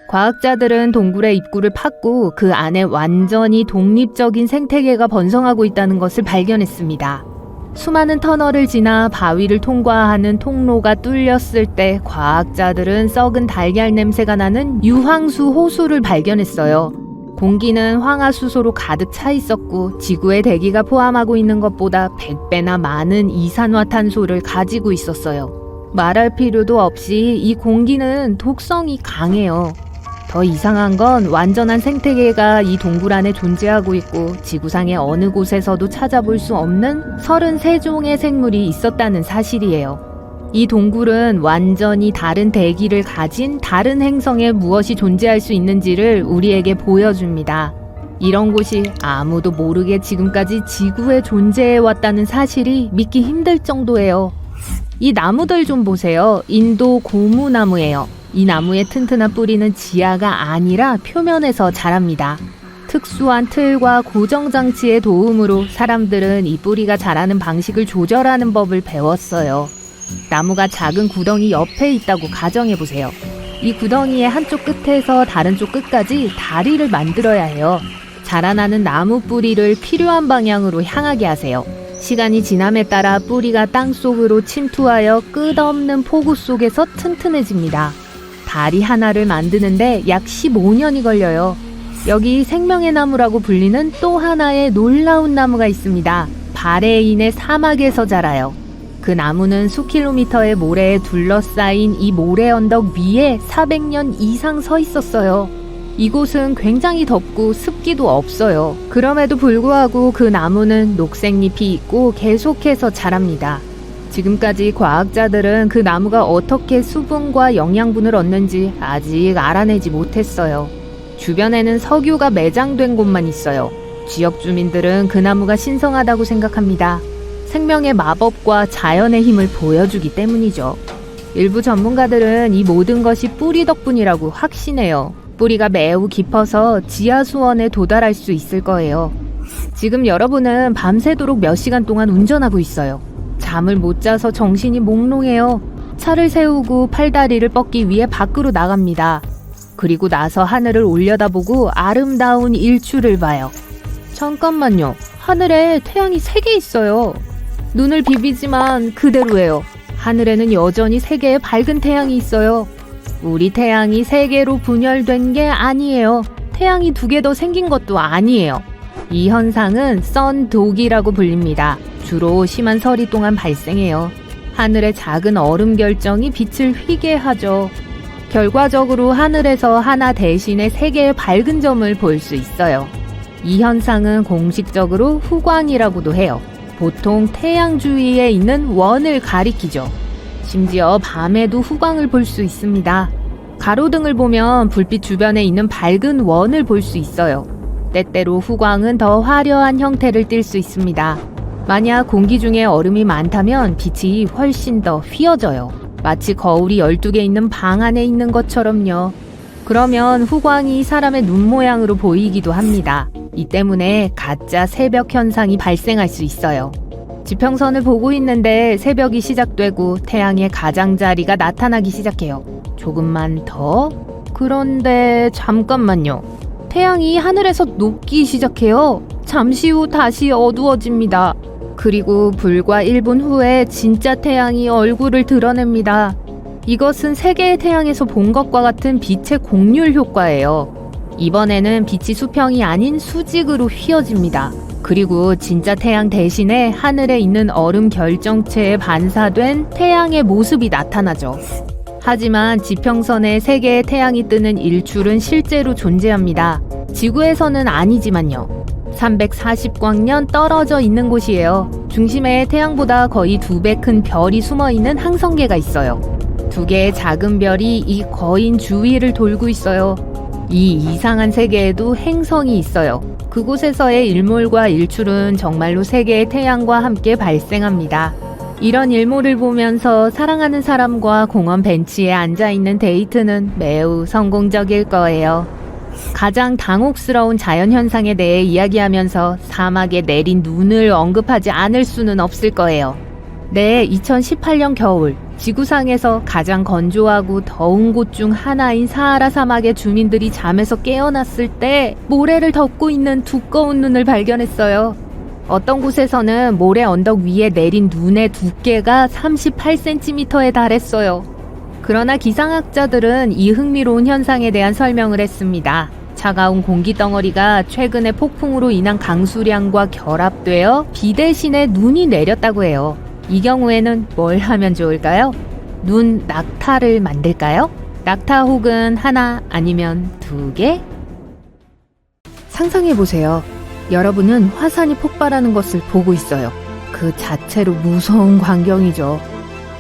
과학자들은 동굴의 입구를 팠고 그 안에 완전히 독립적인 생태계가 번성하고 있다는 것을 발견했습니다. 수많은 터널을 지나 바위를 통과하는 통로가 뚫렸을 때 과학자들은 썩은 달걀 냄새가 나는 유황수 호수를 발견했어요. 공기는 황화수소로 가득 차 있었고 지구의 대기가 포함하고 있는 것보다 100배나 많은 이산화탄소를 가지고 있었어요. 말할 필요도 없이 이 공기는 독성이 강해요. 더 이상한 건 완전한 생태계가 이 동굴 안에 존재하고 있고 지구상의 어느 곳에서도 찾아볼 수 없는 33종의 생물이 있었다는 사실이에요. 이 동굴은 완전히 다른 대기를 가진 다른 행성에 무엇이 존재할 수 있는지를 우리에게 보여줍니다. 이런 곳이 아무도 모르게 지금까지 지구에 존재해왔다는 사실이 믿기 힘들 정도예요. 이 나무들 좀 보세요. 인도 고무나무예요. 이 나무의 튼튼한 뿌리는 지하가 아니라 표면에서 자랍니다. 특수한 틀과 고정장치의 도움으로 사람들은 이 뿌리가 자라는 방식을 조절하는 법을 배웠어요. 나무가 작은 구덩이 옆에 있다고 가정해보세요. 이 구덩이의 한쪽 끝에서 다른 쪽 끝까지 다리를 만들어야 해요. 자라나는 나무 뿌리를 필요한 방향으로 향하게 하세요. 시간이 지남에 따라 뿌리가 땅속으로 침투하여 끝없는 폭우 속에서 튼튼해집니다. 다리 하나를 만드는데 약 15년이 걸려요. 여기 생명의 나무라고 불리는 또 하나의 놀라운 나무가 있습니다. 바레인의 사막에서 자라요. 그 나무는 수킬로미터의 모래에 둘러싸인 이 모래 언덕 위에 400년 이상 서 있었어요. 이곳은 굉장히 덥고 습기도 없어요. 그럼에도 불구하고 그 나무는 녹색잎이 있고 계속해서 자랍니다. 지금까지 과학자들은 그 나무가 어떻게 수분과 영양분을 얻는지 아직 알아내지 못했어요. 주변에는 석유가 매장된 곳만 있어요. 지역 주민들은 그 나무가 신성하다고 생각합니다. 생명의 마법과 자연의 힘을 보여주기 때문이죠. 일부 전문가들은 이 모든 것이 뿌리 덕분이라고 확신해요. 뿌리가 매우 깊어서 지하 수원에 도달할 수 있을 거예요. 지금 여러분은 밤새도록 몇 시간 동안 운전하고 있어요. 잠을 못 자서 정신이 몽롱해요. 차를 세우고 팔다리를 뻗기 위해 밖으로 나갑니다. 그리고 나서 하늘을 올려다보고 아름다운 일출을 봐요. 잠깐만요. 하늘에 태양이 3개 있어요. 눈을 비비지만 그대로예요. 하늘에는 여전히 3개의 밝은 태양이 있어요. 우리 태양이 3개로 분열된 게 아니에요. 태양이 2개 더 생긴 것도 아니에요. 이 현상은 선독이라고 불립니다. 주로 심한 서리 동안 발생해요. 하늘의 작은 얼음 결정이 빛을 휘게 하죠. 결과적으로 하늘에서 하나 대신에 3개의 밝은 점을 볼 수 있어요. 이 현상은 공식적으로 후광이라고도 해요. 보통 태양 주위에 있는 원을 가리키죠. 심지어 밤에도 후광을 볼 수 있습니다. 가로등을 보면 불빛 주변에 있는 밝은 원을 볼 수 있어요. 때때로 후광은 더 화려한 형태를 띨 수 있습니다. 만약 공기 중에 얼음이 많다면 빛이 훨씬 더 휘어져요. 마치 거울이 12개 있는 방 안에 있는 것처럼요. 그러면 후광이 사람의 눈 모양으로 보이기도 합니다. 이 때문에 가짜 새벽 현상이 발생할 수 있어요. 지평선을 보고 있는데 새벽이 시작되고 태양의 가장자리가 나타나기 시작해요. 조금만 더? 그런데 잠깐만요. 태양이 하늘에서 녹기 시작해요. 잠시 후 다시 어두워집니다. 그리고 불과 1분 후에 진짜 태양이 얼굴을 드러냅니다. 이것은 3개의 태양에서 본 것과 같은 빛의 공률 효과예요. 이번에는 빛이 수평이 아닌 수직으로 휘어집니다. 그리고 진짜 태양 대신에 하늘에 있는 얼음 결정체에 반사된 태양의 모습이 나타나죠. 하지만 지평선에 3개의 태양이 뜨는 일출은 실제로 존재합니다. 지구에서는 아니지만요. 340광년 떨어져 있는 곳이에요. 중심에 태양보다 거의 2배 큰 별이 숨어있는 항성계가 있어요. 2개의 작은 별이 이 거인 주위를 돌고 있어요. 이 이상한 세계에도 행성이 있어요. 그곳에서의 일몰과 일출은 정말로 3개의 태양과 함께 발생합니다. 이런 일몰을 보면서 사랑하는 사람과 공원 벤치에 앉아있는 데이트는 매우 성공적일 거예요. 가장 당혹스러운 자연현상에 대해 이야기하면서 사막에 내린 눈을 언급하지 않을 수는 없을 거예요. 네, 2018년 겨울 지구상에서 가장 건조하고 더운 곳 중 하나인 사하라 사막의 주민들이 잠에서 깨어났을 때 모래를 덮고 있는 두꺼운 눈을 발견했어요. 어떤 곳에서는 모래 언덕 위에 내린 눈의 두께가 38cm에 달했어요. 그러나 기상학자들은 이 흥미로운 현상에 대한 설명을 했습니다. 차가운 공기 덩어리가 최근의 폭풍으로 인한 강수량과 결합되어 비 대신에 눈이 내렸다고 해요. 이 경우에는 뭘 하면 좋을까요? 눈 낙타를 만들까요? 낙타 혹은 하나 아니면 2개? 상상해보세요. 여러분은 화산이 폭발하는 것을 보고 있어요. 그 자체로 무서운 광경이죠.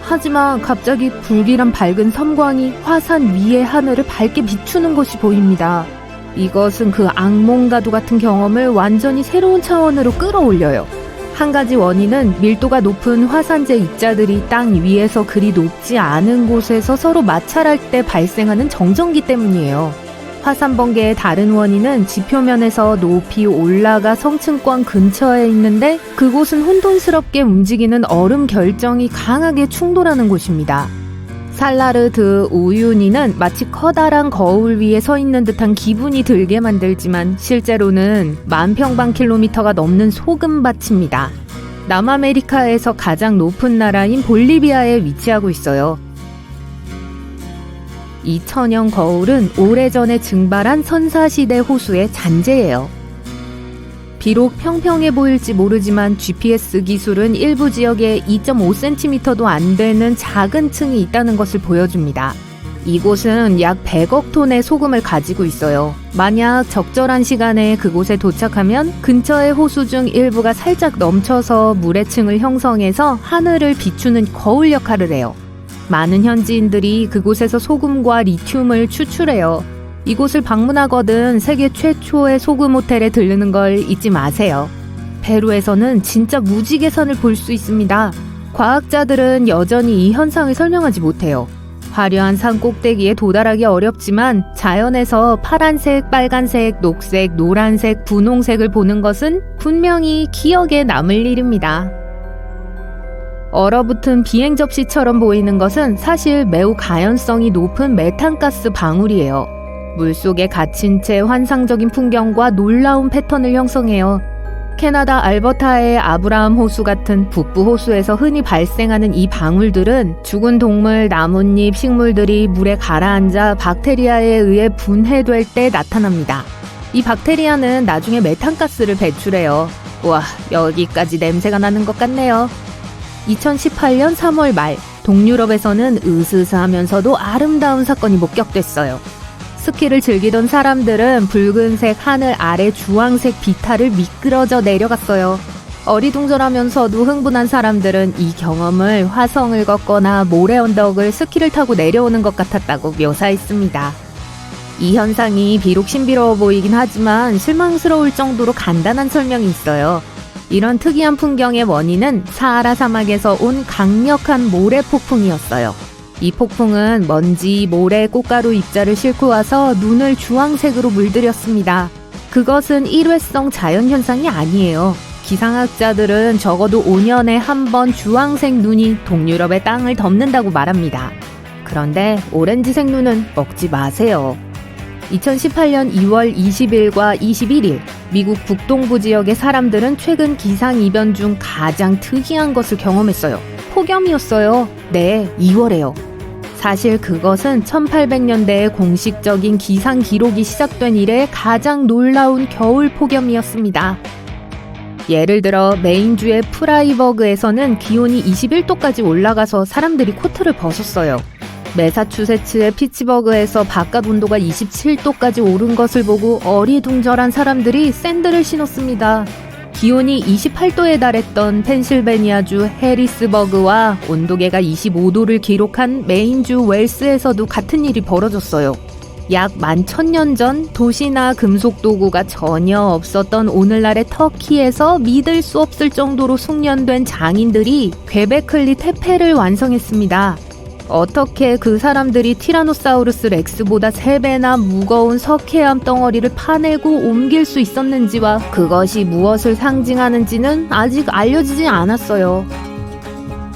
하지만 갑자기 불길한 밝은 섬광이 화산 위의 하늘을 밝게 비추는 것이 보입니다. 이것은 그 악몽과도 같은 경험을 완전히 새로운 차원으로 끌어올려요. 한 가지 원인은 밀도가 높은 화산재 입자들이 땅 위에서 그리 높지 않은 곳에서 서로 마찰할 때 발생하는 정전기 때문이에요. 화산 번개의 다른 원인은 지표면에서 높이 올라가 성층권 근처에 있는데 그곳은 혼돈스럽게 움직이는 얼음 결정이 강하게 충돌하는 곳입니다. 살라르드 우유니는 마치 커다란 거울 위에 서 있는 듯한 기분이 들게 만들지만 실제로는 10,000평방킬로미터가 넘는 소금밭입니다. 남아메리카에서 가장 높은 나라인 볼리비아에 위치하고 있어요. 이 천연 거울은 오래전에 증발한 선사시대 호수의 잔재예요. 비록 평평해 보일지 모르지만 GPS 기술은 일부 지역에 2.5cm도 안 되는 작은 층이 있다는 것을 보여줍니다. 이곳은 약 100억 톤의 소금을 가지고 있어요. 만약 적절한 시간에 그곳에 도착하면 근처의 호수 중 일부가 살짝 넘쳐서 물의 층을 형성해서 하늘을 비추는 거울 역할을 해요. 많은 현지인들이 그곳에서 소금과 리튬을 추출해요. 이곳을 방문하거든 세계 최초의 소금 호텔에 들르는 걸 잊지 마세요. 페루에서는 진짜 무지개산을 볼 수 있습니다. 과학자들은 여전히 이 현상을 설명하지 못해요. 화려한 산 꼭대기에 도달하기 어렵지만 자연에서 파란색, 빨간색, 녹색, 노란색, 분홍색을 보는 것은 분명히 기억에 남을 일입니다. 얼어붙은 비행 접시처럼 보이는 것은 사실 매우 가연성이 높은 메탄가스 방울이에요. 물속에 갇힌 채 환상적인 풍경과 놀라운 패턴을 형성해요. 캐나다 알버타의 아브라함 호수 같은 북부 호수에서 흔히 발생하는 이 방울들은 죽은 동물, 나뭇잎, 식물들이 물에 가라앉아 박테리아에 의해 분해될 때 나타납니다. 이 박테리아는 나중에 메탄가스를 배출해요. 와, 여기까지 냄새가 나는 것 같네요. 2018년 3월 말, 동유럽에서는 으스스하면서도 아름다운 사건이 목격됐어요. 스키를 즐기던 사람들은 붉은색 하늘 아래 주황색 비탈을 미끄러져 내려갔어요. 어리둥절하면서도 흥분한 사람들은 이 경험을 화성을 걷거나 모래 언덕을 스키를 타고 내려오는 것 같았다고 묘사했습니다. 이 현상이 비록 신비로워 보이긴 하지만 실망스러울 정도로 간단한 설명이 있어요. 이런 특이한 풍경의 원인은 사하라 사막에서 온 강력한 모래 폭풍이었어요. 이 폭풍은 먼지, 모래, 꽃가루 입자를 싣고 와서 눈을 주황색으로 물들였습니다. 그것은 일회성 자연현상이 아니에요. 기상학자들은 적어도 5년에 한 번 주황색 눈이 동유럽의 땅을 덮는다고 말합니다. 그런데 오렌지색 눈은 먹지 마세요. 2018년 2월 20일과 21일, 미국 북동부 지역의 사람들은 최근 기상이변 중 가장 특이한 것을 경험했어요. 폭염이었어요. 네, 2월에요. 사실 그것은 1800년대의 공식적인 기상 기록이 시작된 이래 가장 놀라운 겨울 폭염이었습니다. 예를 들어 메인주의 프라이버그에서는 기온이 21도까지 올라가서 사람들이 코트를 벗었어요. 매사추세츠의 피츠버그에서 바깥 온도가 27도까지 오른 것을 보고 어리둥절한 사람들이 샌들을 신었습니다. 기온이 28도에 달했던 펜실베니아주 해리스버그와 온도계가 25도를 기록한 메인주 웰스에서도 같은 일이 벌어졌어요. 약 11,000년 전 도시나 금속 도구가 전혀 없었던 오늘날의 터키에서 믿을 수 없을 정도로 숙련된 장인들이 괴베클리 테페를 완성했습니다. 어떻게 그 사람들이 티라노사우루스 렉스보다 3배나 무거운 석회암 덩어리를 파내고 옮길 수 있었는지와 그것이 무엇을 상징하는지는 아직 알려지지 않았어요.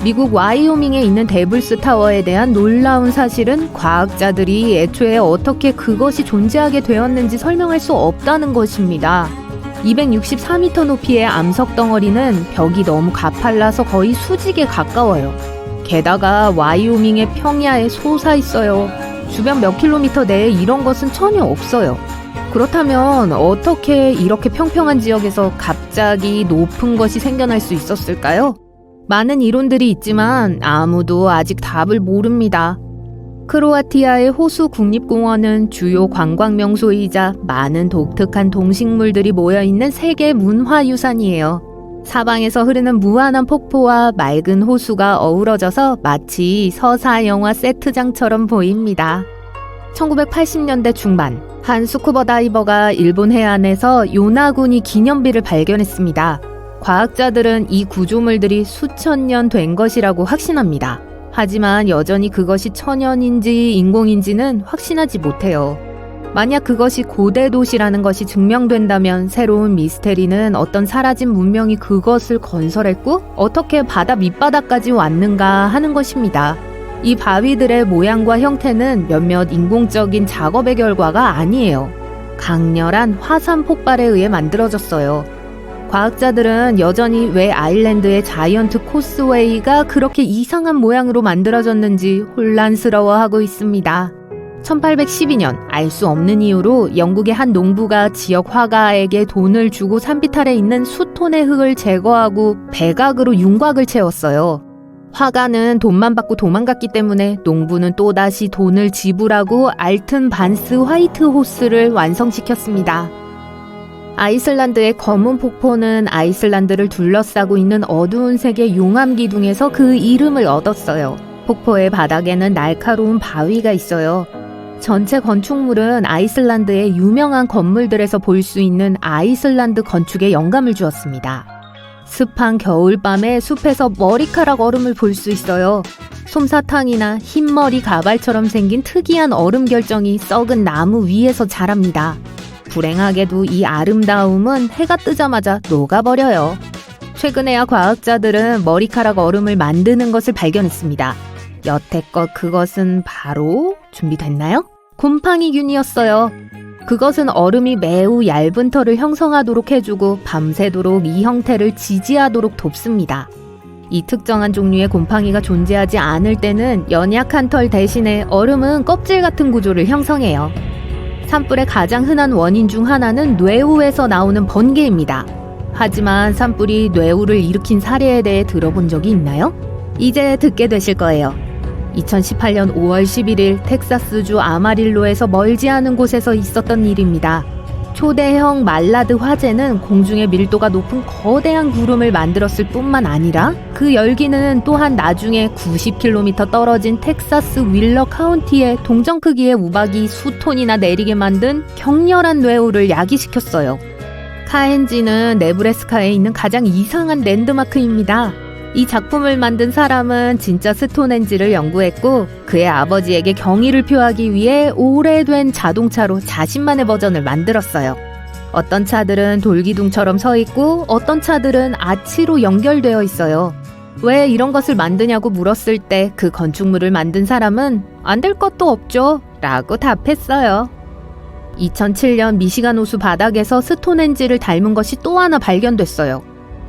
미국 와이오밍에 있는 데블스 타워에 대한 놀라운 사실은 과학자들이 애초에 어떻게 그것이 존재하게 되었는지 설명할 수 없다는 것입니다. 264m 높이의 암석 덩어리는 벽이 너무 가팔라서 거의 수직에 가까워요. 게다가 와이오밍의 평야에 솟아있어요. 주변 몇 킬로미터 내에 이런 것은 전혀 없어요. 그렇다면 어떻게 이렇게 평평한 지역에서 갑자기 높은 것이 생겨날 수 있었을까요? 많은 이론들이 있지만 아무도 아직 답을 모릅니다. 크로아티아의 호수 국립공원은 주요 관광 명소이자 많은 독특한 동식물들이 모여있는 세계 문화유산이에요. 사방에서 흐르는 무한한 폭포와 맑은 호수가 어우러져서 마치 서사 영화 세트장처럼 보입니다. 1980년대 중반, 한 스쿠버 다이버가 일본 해안에서 요나구니 기념비를 발견했습니다. 과학자들은 이 구조물들이 수천 년 된 것이라고 확신합니다. 하지만 여전히 그것이 천연인지 인공인지는 확신하지 못해요. 만약 그것이 고대 도시라는 것이 증명된다면 새로운 미스테리는 어떤 사라진 문명이 그것을 건설했고 어떻게 바다 밑바닥까지 왔는가 하는 것입니다. 이 바위들의 모양과 형태는 몇몇 인공적인 작업의 결과가 아니에요. 강렬한 화산 폭발에 의해 만들어졌어요. 과학자들은 여전히 왜 아일랜드의 자이언트 코스웨이가 그렇게 이상한 모양으로 만들어졌는지 혼란스러워하고 있습니다. 1812년 알 수 없는 이유로 영국의 한 농부가 지역 화가에게 돈을 주고 산비탈에 있는 수톤의 흙을 제거하고 백악으로 윤곽을 채웠어요. 화가는 돈만 받고 도망갔기 때문에 농부는 또다시 돈을 지불하고 알튼 반스 화이트 호스를 완성시켰습니다. 아이슬란드의 검은 폭포는 아이슬란드를 둘러싸고 있는 어두운 색의 용암 기둥에서 그 이름을 얻었어요. 폭포의 바닥에는 날카로운 바위가 있어요. 전체 건축물은 아이슬란드의 유명한 건물들에서 볼 수 있는 아이슬란드 건축에 영감을 주었습니다. 습한 겨울밤에 숲에서 머리카락 얼음을 볼 수 있어요. 솜사탕이나 흰머리 가발처럼 생긴 특이한 얼음 결정이 썩은 나무 위에서 자랍니다. 불행하게도 이 아름다움은 해가 뜨자마자 녹아버려요. 최근에야 과학자들은 머리카락 얼음을 만드는 것을 발견했습니다. 여태껏 그것은 바로 준비됐나요? 곰팡이균이었어요. 그것은 얼음이 매우 얇은 털을 형성하도록 해주고 밤새도록 이 형태를 지지하도록 돕습니다. 이 특정한 종류의 곰팡이가 존재하지 않을 때는 연약한 털 대신에 얼음은 껍질 같은 구조를 형성해요. 산불의 가장 흔한 원인 중 하나는 뇌우에서 나오는 번개입니다. 하지만 산불이 뇌우를 일으킨 사례에 대해 들어본 적이 있나요? 이제 듣게 되실 거예요. 2018년 5월 11일 텍사스주 아마릴로에서 멀지 않은 곳에서 있었던 일입니다. 초대형 말라드 화재는 공중의 밀도가 높은 거대한 구름을 만들었을 뿐만 아니라 그 열기는 또한 나중에 90km 떨어진 텍사스 윌러 카운티의 동정 크기의 우박이 수톤이나 내리게 만든 격렬한 뇌우를 야기시켰어요. 카엔지는 네브래스카에 있는 가장 이상한 랜드마크입니다. 이 작품을 만든 사람은 진짜 스톤헨지를 연구했고 그의 아버지에게 경의를 표하기 위해 오래된 자동차로 자신만의 버전을 만들었어요. 어떤 차들은 돌기둥처럼 서 있고 어떤 차들은 아치로 연결되어 있어요. 왜 이런 것을 만드냐고 물었을 때 그 건축물을 만든 사람은 안 될 것도 없죠 라고 답했어요. 2007년 미시간 호수 바닥에서 스톤헨지를 닮은 것이 또 하나 발견됐어요.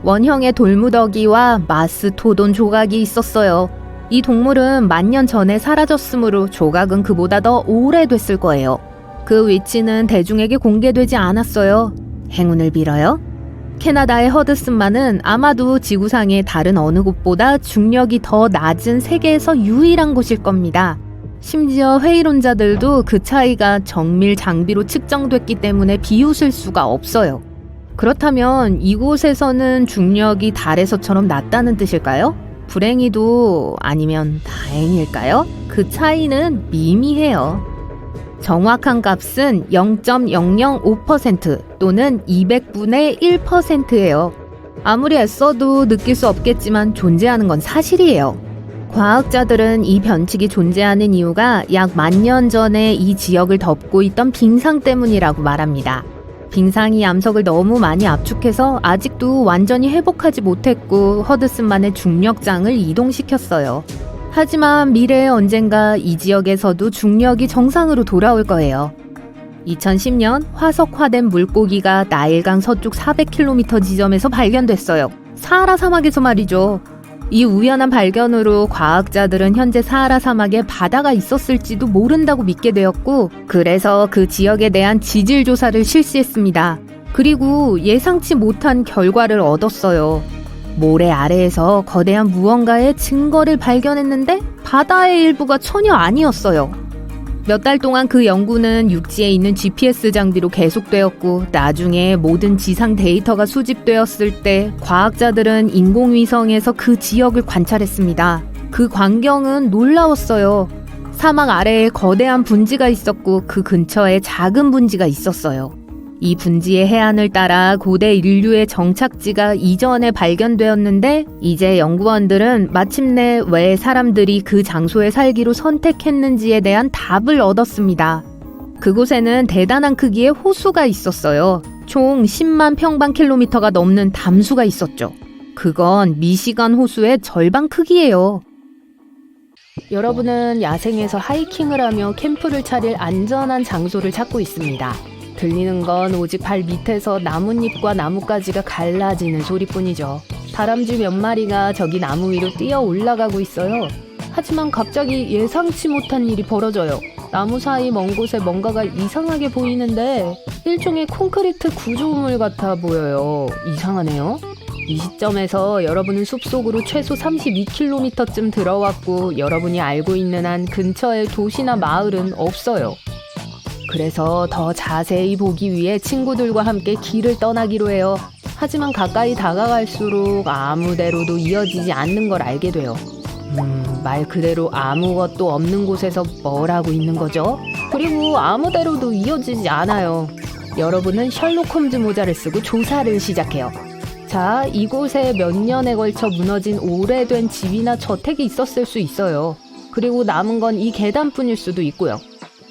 원형의 돌무더기와 마스토돈 조각이 있었어요. 이 동물은 10,000년 전에 사라졌으므로 조각은 그보다 더 오래됐을 거예요. 그 위치는 대중에게 공개되지 않았어요. 행운을 빌어요. 캐나다의 허드슨만은 아마도 지구상의 다른 어느 곳보다 중력이 더 낮은 세계에서 유일한 곳일 겁니다. 심지어 회의론자들도 그 차이가 정밀 장비로 측정됐기 때문에 비웃을 수가 없어요. 그렇다면 이곳에서는 중력이 달에서처럼 낮다는 뜻일까요? 불행히도 아니면 다행일까요? 그 차이는 미미해요. 정확한 값은 0.005% 또는 200분의 1%예요. 아무리 애써도 느낄 수 없겠지만 존재하는 건 사실이에요. 과학자들은 이 변칙이 존재하는 이유가 약 10,000년 전에 이 지역을 덮고 있던 빙상 때문이라고 말합니다. 빙상이 암석을 너무 많이 압축해서 아직도 완전히 회복하지 못했고 허드슨만의 중력장을 이동시켰어요. 하지만 미래의 언젠가 이 지역에서도 중력이 정상으로 돌아올 거예요. 2010년 화석화된 물고기가 나일강 서쪽 400km 지점에서 발견됐어요. 사하라 사막에서 말이죠. 이 우연한 발견으로 과학자들은 현재 사하라 사막에 바다가 있었을지도 모른다고 믿게 되었고 그래서 그 지역에 대한 지질 조사를 실시했습니다. 그리고 예상치 못한 결과를 얻었어요. 모래 아래에서 거대한 무언가의 증거를 발견했는데 바다의 일부가 전혀 아니었어요. 몇 달 동안 그 연구는 육지에 있는 GPS 장비로 계속되었고 나중에 모든 지상 데이터가 수집되었을 때 과학자들은 인공위성에서 그 지역을 관찰했습니다. 그 광경은 놀라웠어요. 사막 아래에 거대한 분지가 있었고 그 근처에 작은 분지가 있었어요. 이 분지의 해안을 따라 고대 인류의 정착지가 이전에 발견되었는데 이제 연구원들은 마침내 왜 사람들이 그 장소에 살기로 선택했는지에 대한 답을 얻었습니다. 그곳에는 대단한 크기의 호수가 있었어요. 총 10만 평방킬로미터가 넘는 담수가 있었죠. 그건 미시간 호수의 절반 크기예요. 여러분은 야생에서 하이킹을 하며 캠프를 차릴 안전한 장소를 찾고 있습니다. 들리는 건 오직 발 밑에서 나뭇잎과 나뭇가지가 갈라지는 소리뿐이죠. 다람쥐 몇 마리가 저기 나무 위로 뛰어 올라가고 있어요. 하지만 갑자기 예상치 못한 일이 벌어져요. 나무 사이 먼 곳에 뭔가가 이상하게 보이는데 일종의 콘크리트 구조물 같아 보여요. 이상하네요. 이 시점에서 여러분은 숲속으로 최소 32km쯤 들어왔고 여러분이 알고 있는 한 근처에 도시나 마을은 없어요. 그래서 더 자세히 보기 위해 친구들과 함께 길을 떠나기로 해요. 하지만 가까이 다가갈수록 아무데로도 이어지지 않는 걸 알게 돼요. 말 그대로 아무것도 없는 곳에서 뭘 하고 있는 거죠? 그리고 아무데로도 이어지지 않아요. 여러분은 셜록 홈즈 모자를 쓰고 조사를 시작해요. 자, 이곳에 몇 년에 걸쳐 무너진 오래된 집이나 저택이 있었을 수 있어요. 그리고 남은 건 이 계단뿐일 수도 있고요.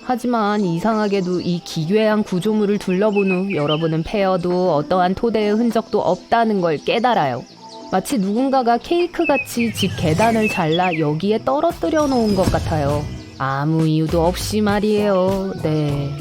하지만 이상하게도 이 기괴한 구조물을 둘러본 후 여러분은 패여도 어떠한 토대의 흔적도 없다는 걸 깨달아요. 마치 누군가가 케이크같이 집 계단을 잘라 여기에 떨어뜨려 놓은 것 같아요. 아무 이유도 없이 말이에요. 네.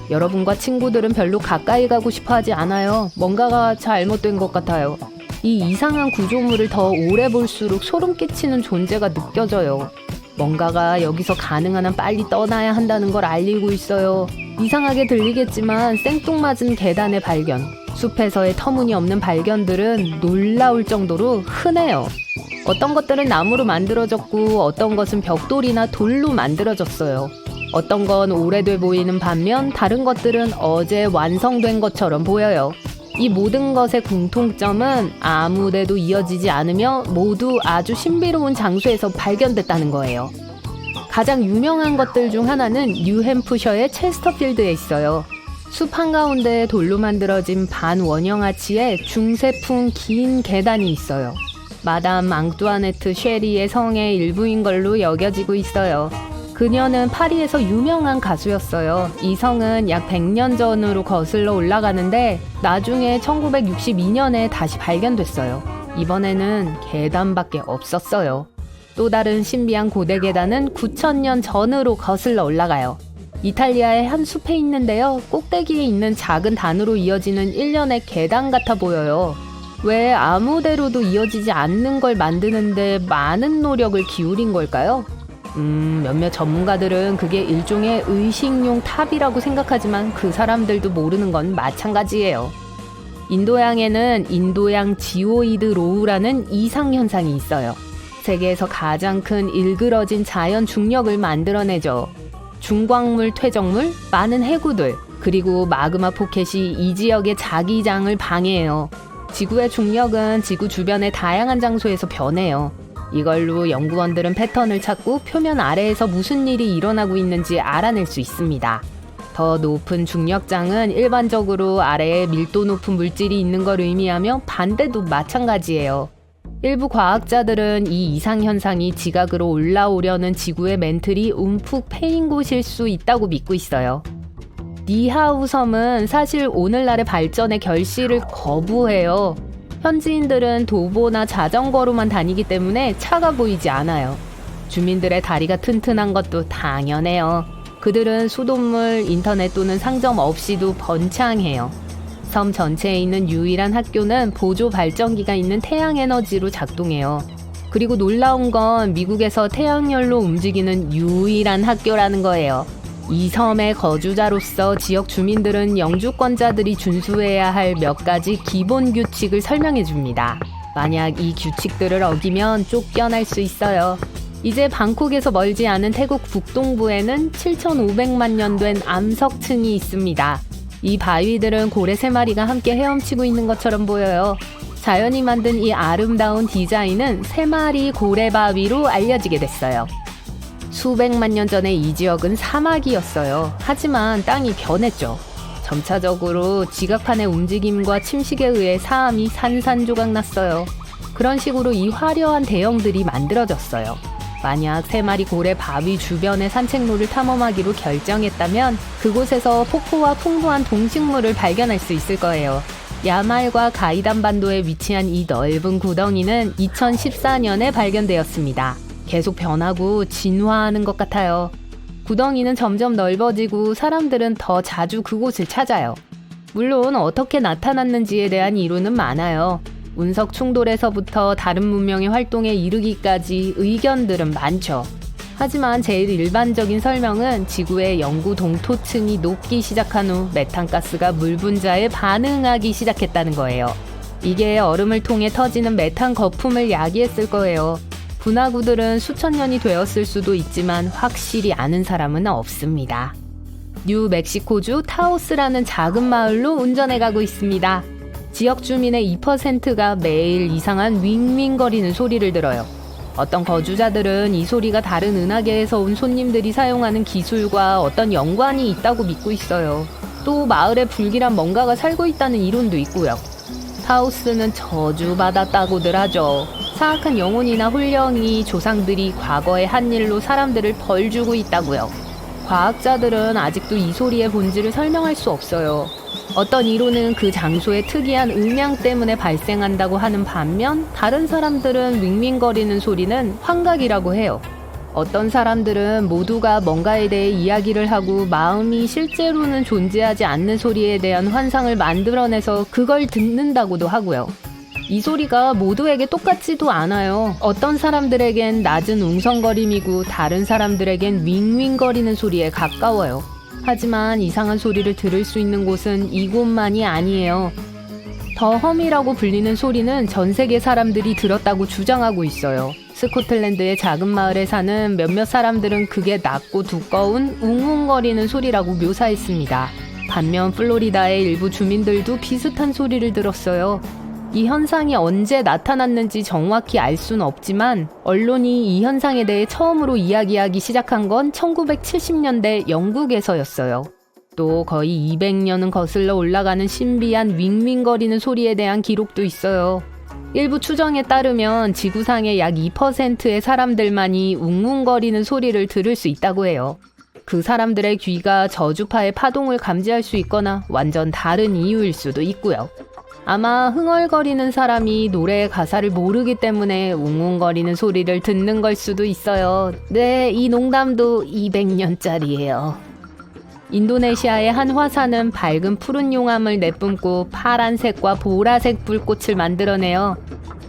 여러분과 친구들은 별로 가까이 가고 싶어 하지 않아요. 뭔가가 잘못된 것 같아요. 이 이상한 구조물을 더 오래 볼수록 소름 끼치는 존재가 느껴져요. 뭔가가 여기서 가능한 한 빨리 떠나야 한다는 걸 알리고 있어요. 이상하게 들리겠지만 생뚱맞은 계단의 발견, 숲에서의 터무니없는 발견들은 놀라울 정도로 흔해요. 어떤 것들은 나무로 만들어졌고 어떤 것은 벽돌이나 돌로 만들어졌어요. 어떤 건 오래돼 보이는 반면 다른 것들은 어제 완성된 것처럼 보여요. 이 모든 것의 공통점은 아무데도 이어지지 않으며 모두 아주 신비로운 장소에서 발견됐다는 거예요. 가장 유명한 것들 중 하나는 뉴햄프셔의 체스터필드에 있어요. 숲 한가운데 돌로 만들어진 반원형 아치에 중세풍 긴 계단이 있어요. 마담 앙뚜아네트 쉐리의 성의 일부인 걸로 여겨지고 있어요. 그녀는 파리에서 유명한 가수였어요. 이 성은 약 100년 전으로 거슬러 올라가는데 나중에 1962년에 다시 발견됐어요. 이번에는 계단밖에 없었어요. 또 다른 신비한 고대 계단은 9000년 전으로 거슬러 올라가요. 이탈리아의 한 숲에 있는데요. 꼭대기에 있는 작은 단으로 이어지는 일련의 계단 같아 보여요. 왜 아무데로도 이어지지 않는 걸 만드는데 많은 노력을 기울인 걸까요? 몇몇 전문가들은 그게 일종의 의식용 탑이라고 생각하지만 그 사람들도 모르는 건 마찬가지예요. 인도양에는 인도양 지오이드 로우라는 이상현상이 있어요. 세계에서 가장 큰 일그러진 자연 중력을 만들어내죠. 중광물 퇴적물, 많은 해구들, 그리고 마그마 포켓이 이 지역의 자기장을 방해해요. 지구의 중력은 지구 주변의 다양한 장소에서 변해요. 이걸로 연구원들은 패턴을 찾고 표면 아래에서 무슨 일이 일어나고 있는지 알아낼 수 있습니다. 더 높은 중력장은 일반적으로 아래에 밀도 높은 물질이 있는 걸 의미하며 반대도 마찬가지예요. 일부 과학자들은 이 이상현상이 지각으로 올라오려는 지구의 멘틀이 움푹 패인 곳일 수 있다고 믿고 있어요. 니하우 섬은 사실 오늘날의 발전의 결실을 거부해요. 현지인들은 도보나 자전거로만 다니기 때문에 차가 보이지 않아요. 주민들의 다리가 튼튼한 것도 당연해요. 그들은 수돗물, 인터넷 또는 상점 없이도 번창해요. 섬 전체에 있는 유일한 학교는 보조 발전기가 있는 태양에너지로 작동해요. 그리고 놀라운 건 미국에서 태양열로 움직이는 유일한 학교라는 거예요. 이 섬의 거주자로서 지역 주민들은 영주권자들이 준수해야 할 몇 가지 기본 규칙을 설명해 줍니다. 만약 이 규칙들을 어기면 쫓겨날 수 있어요. 이제 방콕에서 멀지 않은 태국 북동부에는 7,500만 년 된 암석층이 있습니다. 이 바위들은 고래 3마리가 함께 헤엄치고 있는 것처럼 보여요. 자연이 만든 이 아름다운 디자인은 3마리 고래 바위로 알려지게 됐어요. 수백만 년 전에 이 지역은 사막이었어요. 하지만 땅이 변했죠. 점차적으로 지각판의 움직임과 침식에 의해 사암이 산산조각 났어요. 그런 식으로 이 화려한 대형들이 만들어졌어요. 만약 3마리 고래 바위 주변의 산책로를 탐험하기로 결정했다면 그곳에서 폭포와 풍부한 동식물을 발견할 수 있을 거예요. 야말과 가이단 반도에 위치한 이 넓은 구덩이는 2014년에 발견되었습니다. 계속 변하고 진화하는 것 같아요. 구덩이는 점점 넓어지고 사람들은 더 자주 그곳을 찾아요. 물론 어떻게 나타났는지에 대한 이론은 많아요. 운석 충돌에서부터 다른 문명의 활동에 이르기까지 의견들은 많죠. 하지만 제일 일반적인 설명은 지구의 영구 동토층이 녹기 시작한 후 메탄가스가 물 분자에 반응하기 시작했다는 거예요. 이게 얼음을 통해 터지는 메탄 거품을 야기했을 거예요. 분화구들은 수천 년이 되었을 수도 있지만 확실히 아는 사람은 없습니다. 뉴멕시코주 타오스라는 작은 마을로 운전해 가고 있습니다. 지역 주민의 2%가 매일 이상한 윙윙거리는 소리를 들어요. 어떤 거주자들은 이 소리가 다른 은하계에서 온 손님들이 사용하는 기술과 어떤 연관이 있다고 믿고 있어요. 또 마을에 불길한 뭔가가 살고 있다는 이론도 있고요. 타우스는 저주받았다고들 하죠. 사악한 영혼이나 홀령이 조상들이 과거의 한 일로 사람들을 벌주고 있다고요. 과학자들은 아직도 이 소리의 본질을 설명할 수 없어요. 어떤 이론은 그 장소의 특이한 음향 때문에 발생한다고 하는 반면 다른 사람들은 윙윙거리는 소리는 환각이라고 해요. 어떤 사람들은 모두가 뭔가에 대해 이야기를 하고 마음이 실제로는 존재하지 않는 소리에 대한 환상을 만들어내서 그걸 듣는다고도 하고요. 이 소리가 모두에게 똑같지도 않아요. 어떤 사람들에겐 낮은 웅성거림이고 다른 사람들에겐 윙윙거리는 소리에 가까워요. 하지만 이상한 소리를 들을 수 있는 곳은 이곳만이 아니에요. 더험이라고 불리는 소리는 전 세계 사람들이 들었다고 주장하고 있어요. 스코틀랜드의 작은 마을에 사는 몇몇 사람들은 그게 낮고 두꺼운 웅웅거리는 소리라고 묘사했습니다. 반면 플로리다의 일부 주민들도 비슷한 소리를 들었어요. 이 현상이 언제 나타났는지 정확히 알 수는 없지만 언론이 이 현상에 대해 처음으로 이야기하기 시작한 건 1970년대 영국에서였어요. 또 거의 200년은 거슬러 올라가는 신비한 윙윙거리는 소리에 대한 기록도 있어요. 일부 추정에 따르면 지구상의 약 2%의 사람들만이 웅웅거리는 소리를 들을 수 있다고 해요. 그 사람들의 귀가 저주파의 파동을 감지할 수 있거나 완전 다른 이유일 수도 있고요. 아마 흥얼거리는 사람이 노래의 가사를 모르기 때문에 웅웅거리는 소리를 듣는 걸 수도 있어요. 네, 이 농담도 200년짜리예요. 인도네시아의 한 화산은 밝은 푸른 용암을 내뿜고 파란색과 보라색 불꽃을 만들어내요.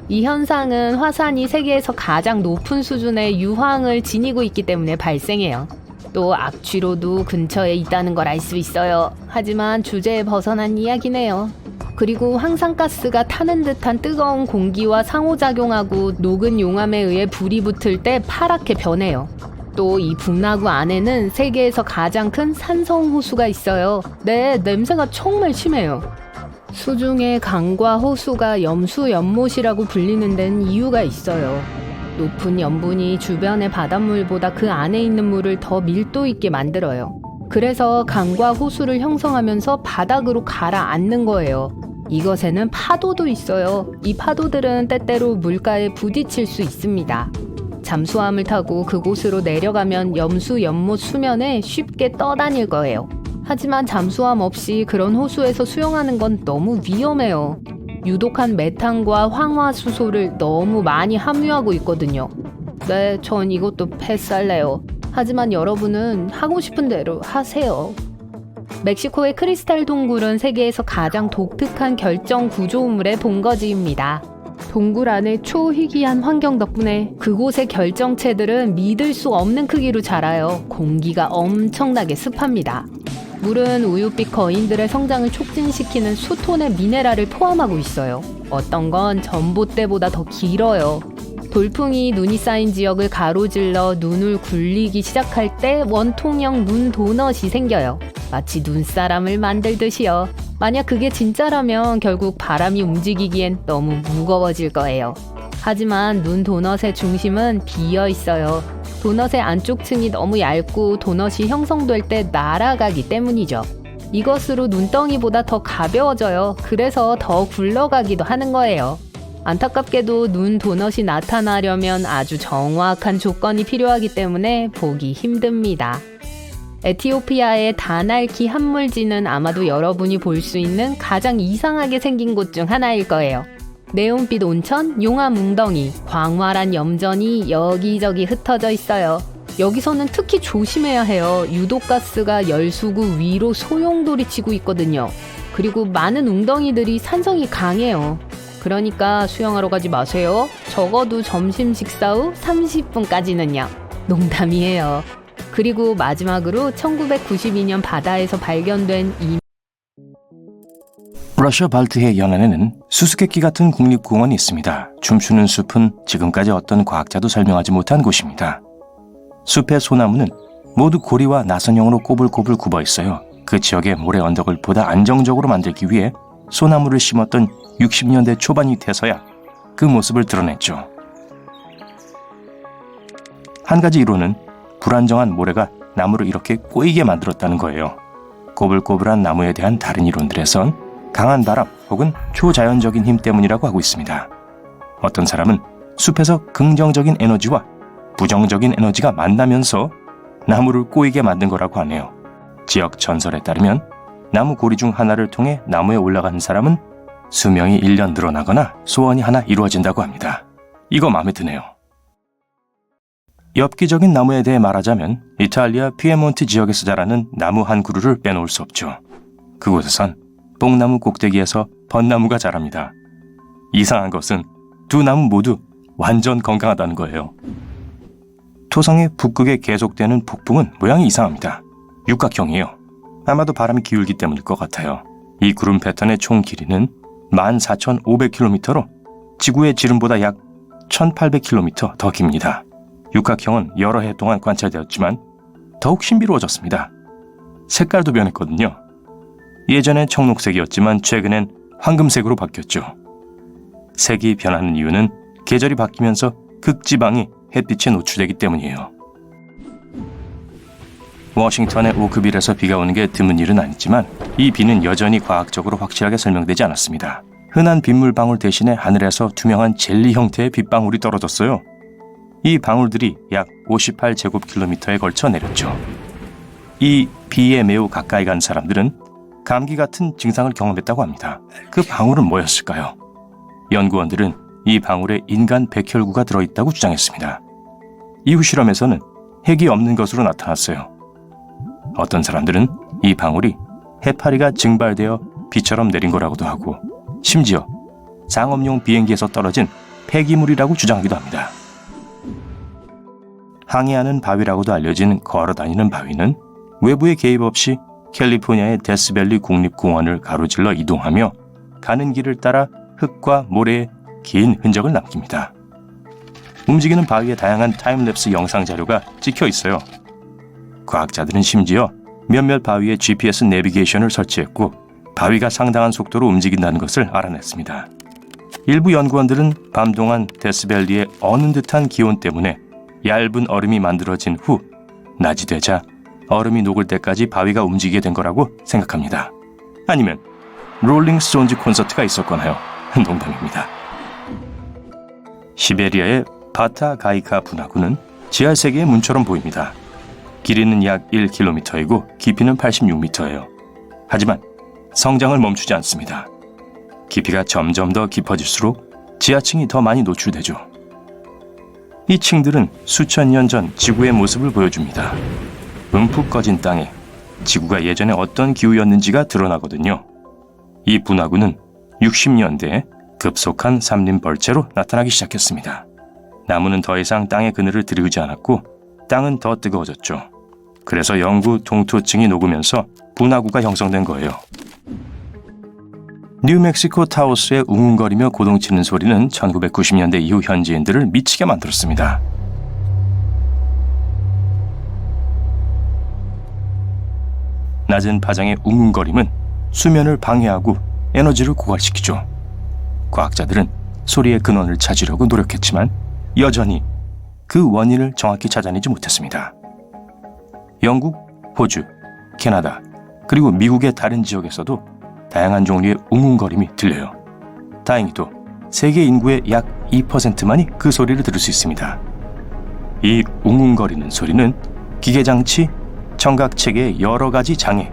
이 현상은 화산이 세계에서 가장 높은 수준의 유황을 지니고 있기 때문에 발생해요. 또 악취로도 근처에 있다는 걸 알 수 있어요. 하지만 주제에 벗어난 이야기네요. 그리고 황산가스가 타는 듯한 뜨거운 공기와 상호작용하고 녹은 용암에 의해 불이 붙을 때 파랗게 변해요. 또 이 북나구 안에는 세계에서 가장 큰 산성호수가 있어요. 네, 냄새가 정말 심해요. 수중의 강과 호수가 염수연못이라고 불리는 데는 이유가 있어요. 높은 염분이 주변의 바닷물보다 그 안에 있는 물을 더 밀도 있게 만들어요. 그래서 강과 호수를 형성하면서 바닥으로 가라앉는 거예요. 이것에는 파도도 있어요. 이 파도들은 때때로 물가에 부딪힐 수 있습니다. 잠수함을 타고 그곳으로 내려가면 염수 연못 수면에 쉽게 떠다닐 거예요. 하지만 잠수함 없이 그런 호수에서 수영하는 건 너무 위험해요. 유독한 메탄과 황화수소를 너무 많이 함유하고 있거든요. 네, 전 이것도 패스할래요. 하지만 여러분은 하고 싶은 대로 하세요. 멕시코의 크리스탈 동굴은 세계에서 가장 독특한 결정 구조물의 본거지입니다. 동굴 안의 초희귀한 환경 덕분에 그곳의 결정체들은 믿을 수 없는 크기로 자라요. 공기가 엄청나게 습합니다. 물은 우유빛 거인들의 성장을 촉진시키는 수톤의 미네랄을 포함하고 있어요. 어떤 건 전봇대보다 더 길어요. 돌풍이 눈이 쌓인 지역을 가로질러 눈을 굴리기 시작할 때 원통형 눈 도넛이 생겨요. 마치 눈사람을 만들듯이요. 만약 그게 진짜라면 결국 바람이 움직이기엔 너무 무거워질 거예요. 하지만 눈 도넛의 중심은 비어 있어요. 도넛의 안쪽 층이 너무 얇고 도넛이 형성될 때 날아가기 때문이죠. 이것으로 눈덩이보다 더 가벼워져요. 그래서 더 굴러가기도 하는 거예요. 안타깝게도 눈 도넛이 나타나려면 아주 정확한 조건이 필요하기 때문에 보기 힘듭니다. 에티오피아의 다날키 한물지는 아마도 여러분이 볼 수 있는 가장 이상하게 생긴 곳 중 하나일 거예요. 네온빛 온천, 용암 웅덩이, 광활한 염전이 여기저기 흩어져 있어요. 여기서는 특히 조심해야 해요. 유독가스가 열수구 위로 소용돌이치고 있거든요. 그리고 많은 웅덩이들이 산성이 강해요. 그러니까 수영하러 가지 마세요. 적어도 점심 식사 후 30분까지는요. 농담이에요. 그리고 마지막으로 1992년 바다에서 발견된 이 러시아 발트해 연안에는 수수께끼 같은 국립공원이 있습니다. 춤추는 숲은 지금까지 어떤 과학자도 설명하지 못한 곳입니다. 숲의 소나무는 모두 고리와 나선형으로 꼬불꼬불 굽어 있어요. 그 지역의 모래 언덕을 보다 안정적으로 만들기 위해 소나무를 심었던 60년대 초반이 돼서야 그 모습을 드러냈죠. 한 가지 이론은 불안정한 모래가 나무를 이렇게 꼬이게 만들었다는 거예요. 꼬불꼬불한 나무에 대한 다른 이론들에선 강한 바람 혹은 초자연적인 힘 때문이라고 하고 있습니다. 어떤 사람은 숲에서 긍정적인 에너지와 부정적인 에너지가 만나면서 나무를 꼬이게 만든 거라고 하네요. 지역 전설에 따르면 나무 고리 중 하나를 통해 나무에 올라가는 사람은 수명이 1년 늘어나거나 소원이 하나 이루어진다고 합니다. 이거 마음에 드네요. 엽기적인 나무에 대해 말하자면 이탈리아 피에몬트 지역에서 자라는 나무 한 그루를 빼놓을 수 없죠. 그곳에선 뽕나무 꼭대기에서 벚나무가 자랍니다. 이상한 것은 두 나무 모두 완전 건강하다는 거예요. 토성의 북극에 계속되는 폭풍은 모양이 이상합니다. 육각형이에요. 아마도 바람이 기울기 때문일 것 같아요. 이 구름 패턴의 총 길이는 14,500km로 지구의 지름보다 약 1,800km 더 깁니다. 육각형은 여러 해 동안 관찰되었지만 더욱 신비로워졌습니다. 색깔도 변했거든요. 예전엔 청록색이었지만 최근엔 황금색으로 바뀌었죠. 색이 변하는 이유는 계절이 바뀌면서 극지방이 햇빛에 노출되기 때문이에요. 워싱턴의 오크빌에서 비가 오는 게 드문 일은 아니지만 이 비는 여전히 과학적으로 확실하게 설명되지 않았습니다. 흔한 빗물방울 대신에 하늘에서 투명한 젤리 형태의 빗방울이 떨어졌어요. 이 방울들이 약 58제곱킬로미터에 걸쳐 내렸죠. 이 비에 매우 가까이 간 사람들은 감기 같은 증상을 경험했다고 합니다. 그 방울은 뭐였을까요? 연구원들은 이 방울에 인간 백혈구가 들어있다고 주장했습니다. 이후 실험에서는 핵이 없는 것으로 나타났어요. 어떤 사람들은 이 방울이 해파리가 증발되어 비처럼 내린 거라고도 하고 심지어 상업용 비행기에서 떨어진 폐기물이라고 주장하기도 합니다. 항해하는 바위라고도 알려진 걸어다니는 바위는 외부의 개입 없이 캘리포니아의 데스밸리 국립공원을 가로질러 이동하며 가는 길을 따라 흙과 모래에 긴 흔적을 남깁니다. 움직이는 바위에 다양한 타임랩스 영상 자료가 찍혀 있어요. 과학자들은 심지어 몇몇 바위에 GPS 내비게이션을 설치했고 바위가 상당한 속도로 움직인다는 것을 알아냈습니다. 일부 연구원들은 밤 동안 데스밸리의 어는 듯한 기온 때문에 얇은 얼음이 만들어진 후 낮이 되자 얼음이 녹을 때까지 바위가 움직이게 된 거라고 생각합니다. 아니면 롤링스톤즈 콘서트가 있었거나요? 농담입니다. 시베리아의 바타가이카 분화구는 지하세계의 문처럼 보입니다. 길이는 약 1km이고 깊이는 86m예요. 하지만 성장을 멈추지 않습니다. 깊이가 점점 더 깊어질수록 지하층이 더 많이 노출되죠. 이 층들은 수천 년 전 지구의 모습을 보여줍니다. 움푹 꺼진 땅에 지구가 예전에 어떤 기후였는지가 드러나거든요. 이 분화구는 60년대에 급속한 산림 벌채로 나타나기 시작했습니다. 나무는 더 이상 땅의 그늘을 들이우지 않았고 땅은 더 뜨거워졌죠. 그래서 영구 동토층이 녹으면서 분화구가 형성된 거예요. 뉴멕시코 타오스의 웅웅거리며 고동치는 소리는 1990년대 이후 현지인들을 미치게 만들었습니다. 낮은 파장의 웅웅거림은 수면을 방해하고 에너지를 고갈시키죠. 과학자들은 소리의 근원을 찾으려고 노력했지만 여전히 그 원인을 정확히 찾아내지 못했습니다. 영국, 호주, 캐나다, 그리고 미국의 다른 지역에서도 다양한 종류의 웅웅거림이 들려요. 다행히도 세계 인구의 약 2%만이 그 소리를 들을 수 있습니다. 이 웅웅거리는 소리는 기계장치, 청각체계의 여러 가지 장애,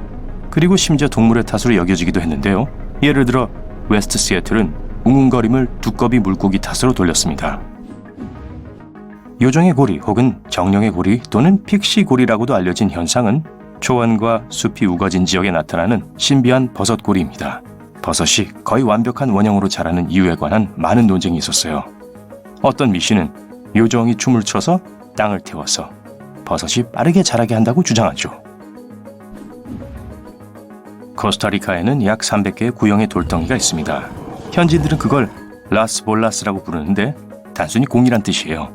그리고 심지어 동물의 탓으로 여겨지기도 했는데요. 예를 들어 웨스트 시애틀은 웅웅거림을 두꺼비 물고기 탓으로 돌렸습니다. 요정의 고리 혹은 정령의 고리 또는 픽시 고리라고도 알려진 현상은 초원과 숲이 우거진 지역에 나타나는 신비한 버섯 고리입니다. 버섯이 거의 완벽한 원형으로 자라는 이유에 관한 많은 논쟁이 있었어요. 어떤 미신은 요정이 춤을 춰서 땅을 태워서 버섯이 빠르게 자라게 한다고 주장하죠. 코스타리카에는 약 300개의 구형의 돌덩이가 있습니다. 현지인들은 그걸 라스볼라스라고 부르는데 단순히 공이란 뜻이에요.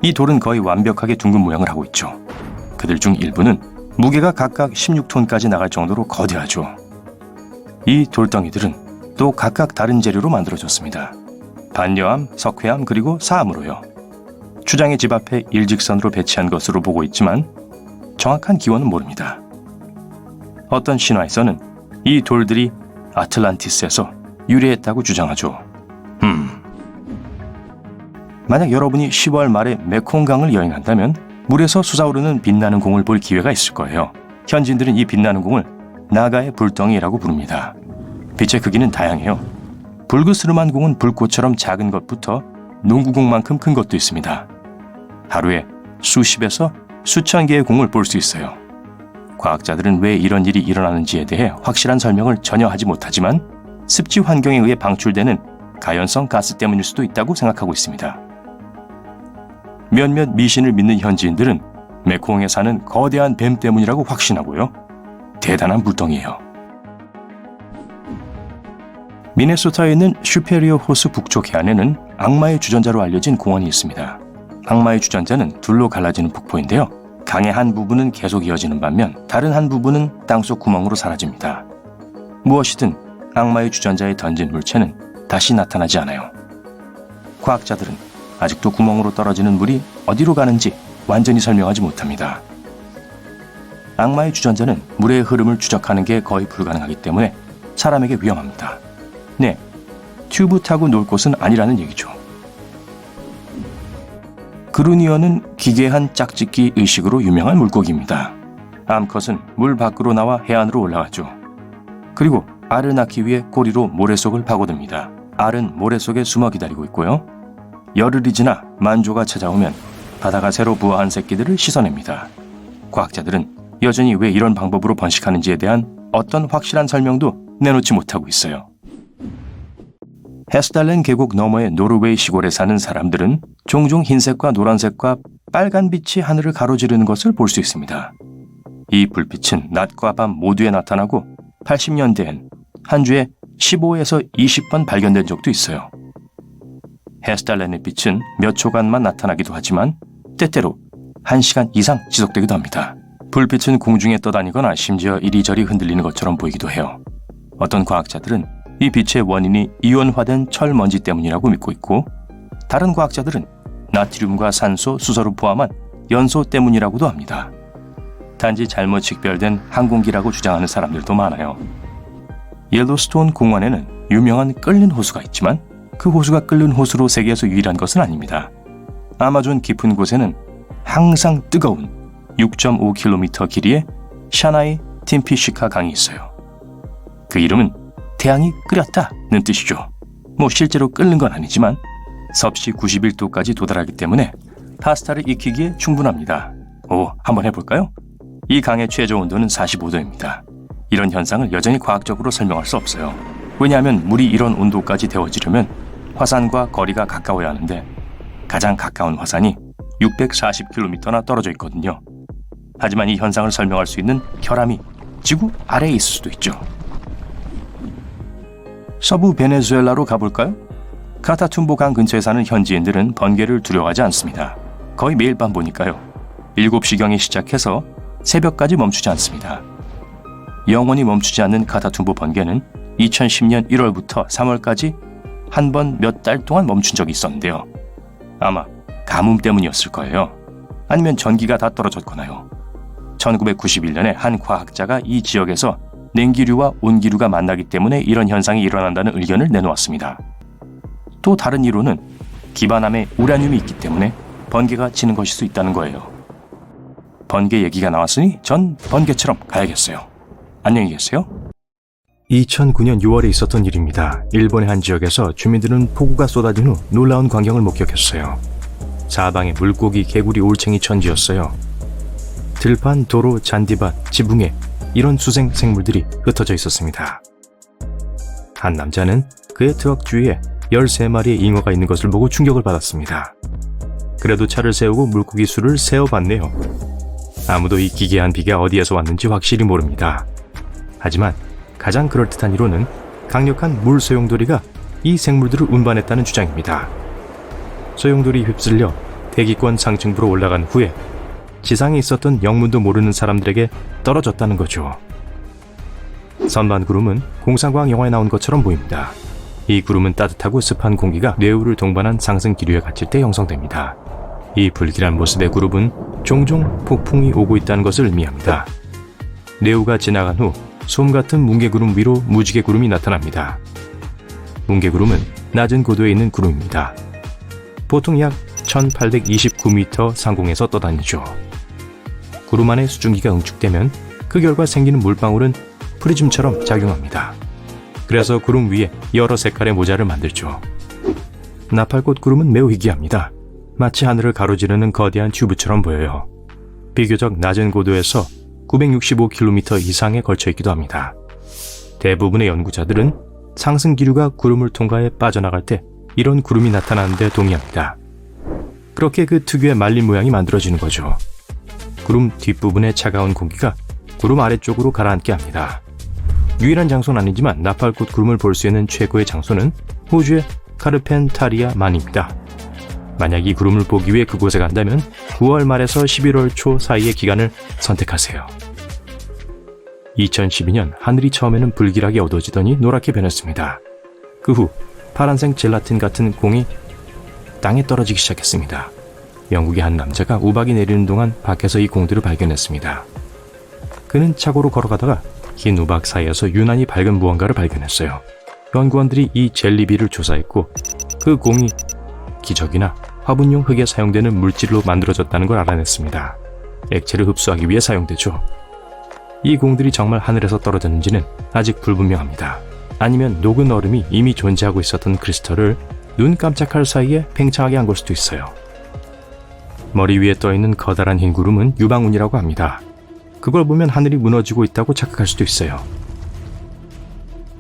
이 돌은 거의 완벽하게 둥근 모양을 하고 있죠. 그들 중 일부는 무게가 각각 16톤까지 나갈 정도로 거대하죠. 이 돌덩이들은 또 각각 다른 재료로 만들어졌습니다. 반려암, 석회암, 그리고 사암으로요. 추장의 집 앞에 일직선으로 배치한 것으로 보고 있지만 정확한 기원은 모릅니다. 어떤 신화에서는 이 돌들이 아틀란티스에서 유래했다고 주장하죠. 만약 여러분이 10월 말에 메콩강을 여행한다면 물에서 솟아오르는 빛나는 공을 볼 기회가 있을 거예요. 현지인들은 이 빛나는 공을 나가의 불덩이라고 부릅니다. 빛의 크기는 다양해요. 불그스름한 공은 불꽃처럼 작은 것부터 농구공만큼 큰 것도 있습니다. 하루에 수십에서 수천 개의 공을 볼 수 있어요. 과학자들은 왜 이런 일이 일어나는지에 대해 확실한 설명을 전혀 하지 못하지만 습지 환경에 의해 방출되는 가연성 가스 때문일 수도 있다고 생각하고 있습니다. 몇몇 미신을 믿는 현지인들은 메콩에 사는 거대한 뱀 때문이라고 확신하고요. 대단한 물덩이에요. 미네소타에 있는 슈페리어 호수 북쪽 해안에는 악마의 주전자로 알려진 공원이 있습니다. 악마의 주전자는 둘로 갈라지는 폭포인데요. 강의 한 부분은 계속 이어지는 반면 다른 한 부분은 땅속 구멍으로 사라집니다. 무엇이든 악마의 주전자에 던진 물체는 다시 나타나지 않아요. 과학자들은 아직도 구멍으로 떨어지는 물이 어디로 가는지 완전히 설명하지 못합니다. 악마의 주전자는 물의 흐름을 추적하는 게 거의 불가능하기 때문에 사람에게 위험합니다. 네, 튜브 타고 놀 곳은 아니라는 얘기죠. 그루니어는 기괴한 짝짓기 의식으로 유명한 물고기입니다. 암컷은 물 밖으로 나와 해안으로 올라가죠. 그리고 알을 낳기 위해 꼬리로 모래 속을 파고듭니다. 알은 모래 속에 숨어 기다리고 있고요. 열흘이 지나 만조가 찾아오면 바다가 새로 부화한 새끼들을 씻어냅니다. 과학자들은 여전히 왜 이런 방법으로 번식하는지에 대한 어떤 확실한 설명도 내놓지 못하고 있어요. 헤스달렌 계곡 너머의 노르웨이 시골에 사는 사람들은 종종 흰색과 노란색과 빨간 빛이 하늘을 가로지르는 것을 볼 수 있습니다. 이 불빛은 낮과 밤 모두에 나타나고 80년대엔 한 주에 15에서 20번 발견된 적도 있어요. 헤스달렌의 빛은 몇 초간만 나타나기도 하지만 때때로 1시간 이상 지속되기도 합니다. 불빛은 공중에 떠다니거나 심지어 이리저리 흔들리는 것처럼 보이기도 해요. 어떤 과학자들은 이 빛의 원인이 이온화된 철먼지 때문이라고 믿고 있고 다른 과학자들은 나트륨과 산소, 수소를 포함한 연소 때문이라고도 합니다. 단지 잘못 식별된 항공기라고 주장하는 사람들도 많아요. 옐로스톤 공원에는 유명한 끓는 호수가 있지만 그 호수가 끓는 호수로 세계에서 유일한 것은 아닙니다. 아마존 깊은 곳에는 항상 뜨거운 6.5km 길이의 샤나이 팀피시카 강이 있어요. 그 이름은 태양이 끓였다는 뜻이죠. 실제로 끓는 건 아니지만 섭씨 91도까지 도달하기 때문에 파스타를 익히기에 충분합니다. 한번 해볼까요? 이 강의 최저 온도는 45도입니다. 이런 현상을 여전히 과학적으로 설명할 수 없어요. 왜냐하면 물이 이런 온도까지 데워지려면 화산과 거리가 가까워야 하는데 가장 가까운 화산이 640km나 떨어져 있거든요. 하지만 이 현상을 설명할 수 있는 결함이 지구 아래에 있을 수도 있죠. 서부 베네수엘라로 가볼까요? 카타툼보 강 근처에 사는 현지인들은 번개를 두려워하지 않습니다. 거의 매일 밤 보니까요. 7시경에 시작해서 새벽까지 멈추지 않습니다. 영원히 멈추지 않는 카타툼보 번개는 2010년 1월부터 3월까지 한 번 몇 달 동안 멈춘 적이 있었는데요. 아마 가뭄 때문이었을 거예요. 아니면 전기가 다 떨어졌거나요. 1991년에 한 과학자가 이 지역에서 냉기류와 온기류가 만나기 때문에 이런 현상이 일어난다는 의견을 내놓았습니다. 또 다른 이론은 기반함에 우라늄이 있기 때문에 번개가 치는 것일 수 있다는 거예요. 번개 얘기가 나왔으니 전 번개처럼 가야겠어요. 안녕히 계세요. 2009년 6월에 있었던 일입니다. 일본의 한 지역에서 주민들은 폭우가 쏟아진 후 놀라운 광경을 목격했어요. 사방에 물고기, 개구리, 올챙이 천지였어요. 들판, 도로, 잔디밭, 지붕에 이런 수생 생물들이 흩어져 있었습니다. 한 남자는 그의 트럭 주위에 13마리의 잉어가 있는 것을 보고 충격을 받았습니다. 그래도 차를 세우고 물고기 수를 세어봤네요. 아무도 이 기괴한 비가 어디에서 왔는지 확실히 모릅니다. 하지만 가장 그럴듯한 이론은 강력한 물 소용돌이가 이 생물들을 운반했다는 주장입니다. 소용돌이 휩쓸려 대기권 상층부로 올라간 후에 지상에 있었던 영문도 모르는 사람들에게 떨어졌다는 거죠. 선반 구름은 공상과학 영화에 나온 것처럼 보입니다. 이 구름은 따뜻하고 습한 공기가 뇌우를 동반한 상승 기류에 갇힐 때 형성됩니다. 이 불길한 모습의 그룹은 종종 폭풍이 오고 있다는 것을 의미합니다. 네오가 지나간 후 솜 같은 뭉게구름 위로 무지개구름이 나타납니다. 뭉게구름은 낮은 고도에 있는 구름입니다. 보통 약 1829m 상공에서 떠다니죠. 구름 안에 수증기가 응축되면 그 결과 생기는 물방울은 프리즘처럼 작용합니다. 그래서 구름 위에 여러 색깔의 모자를 만들죠. 나팔꽃 구름은 매우 희귀합니다. 마치 하늘을 가로지르는 거대한 튜브처럼 보여요. 비교적 낮은 고도에서 965km 이상에 걸쳐 있기도 합니다. 대부분의 연구자들은 상승 기류가 구름을 통과해 빠져나갈 때 이런 구름이 나타나는 데 동의합니다. 그렇게 그 특유의 말린 모양이 만들어지는 거죠. 구름 뒷부분의 차가운 공기가 구름 아래쪽으로 가라앉게 합니다. 유일한 장소는 아니지만 나팔꽃 구름을 볼 수 있는 최고의 장소는 호주의 카르펜타리아만입니다. 만약 이 구름을 보기 위해 그곳에 간다면 9월 말에서 11월 초 사이의 기간을 선택하세요. 2012년 하늘이 처음에는 불길하게 어두워지더니 노랗게 변했습니다. 그 후 파란색 젤라틴 같은 공이 땅에 떨어지기 시작했습니다. 영국의 한 남자가 우박이 내리는 동안 밖에서 이 공들을 발견했습니다. 그는 차고로 걸어가다가 긴 우박 사이에서 유난히 밝은 무언가를 발견했어요. 연구원들이 이 젤리비를 조사했고 그 공이 기적이나 화분용 흙에 사용되는 물질로 만들어졌다는 걸 알아냈습니다. 액체를 흡수하기 위해 사용되죠. 이 공들이 정말 하늘에서 떨어졌는지는 아직 불분명합니다. 아니면 녹은 얼음이 이미 존재하고 있었던 크리스털을 눈 깜짝할 사이에 팽창하게 한 걸 수도 있어요. 머리 위에 떠있는 커다란 흰 구름은 유방운이라고 합니다. 그걸 보면 하늘이 무너지고 있다고 착각할 수도 있어요.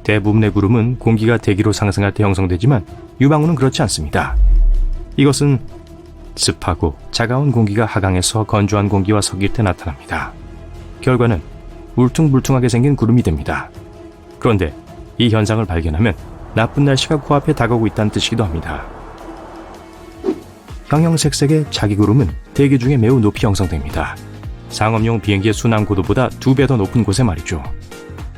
대부분의 구름은 공기가 대기로 상승할 때 형성되지만 유방운은 그렇지 않습니다. 이것은 습하고 차가운 공기가 하강해서 건조한 공기와 섞일 때 나타납니다. 결과는 울퉁불퉁하게 생긴 구름이 됩니다. 그런데 이 현상을 발견하면 나쁜 날씨가 코앞에 다가오고 있다는 뜻이기도 합니다. 형형색색의 자기구름은 대기 중에 매우 높이 형성됩니다. 상업용 비행기의 순항 고도보다 2배 더 높은 곳에 말이죠.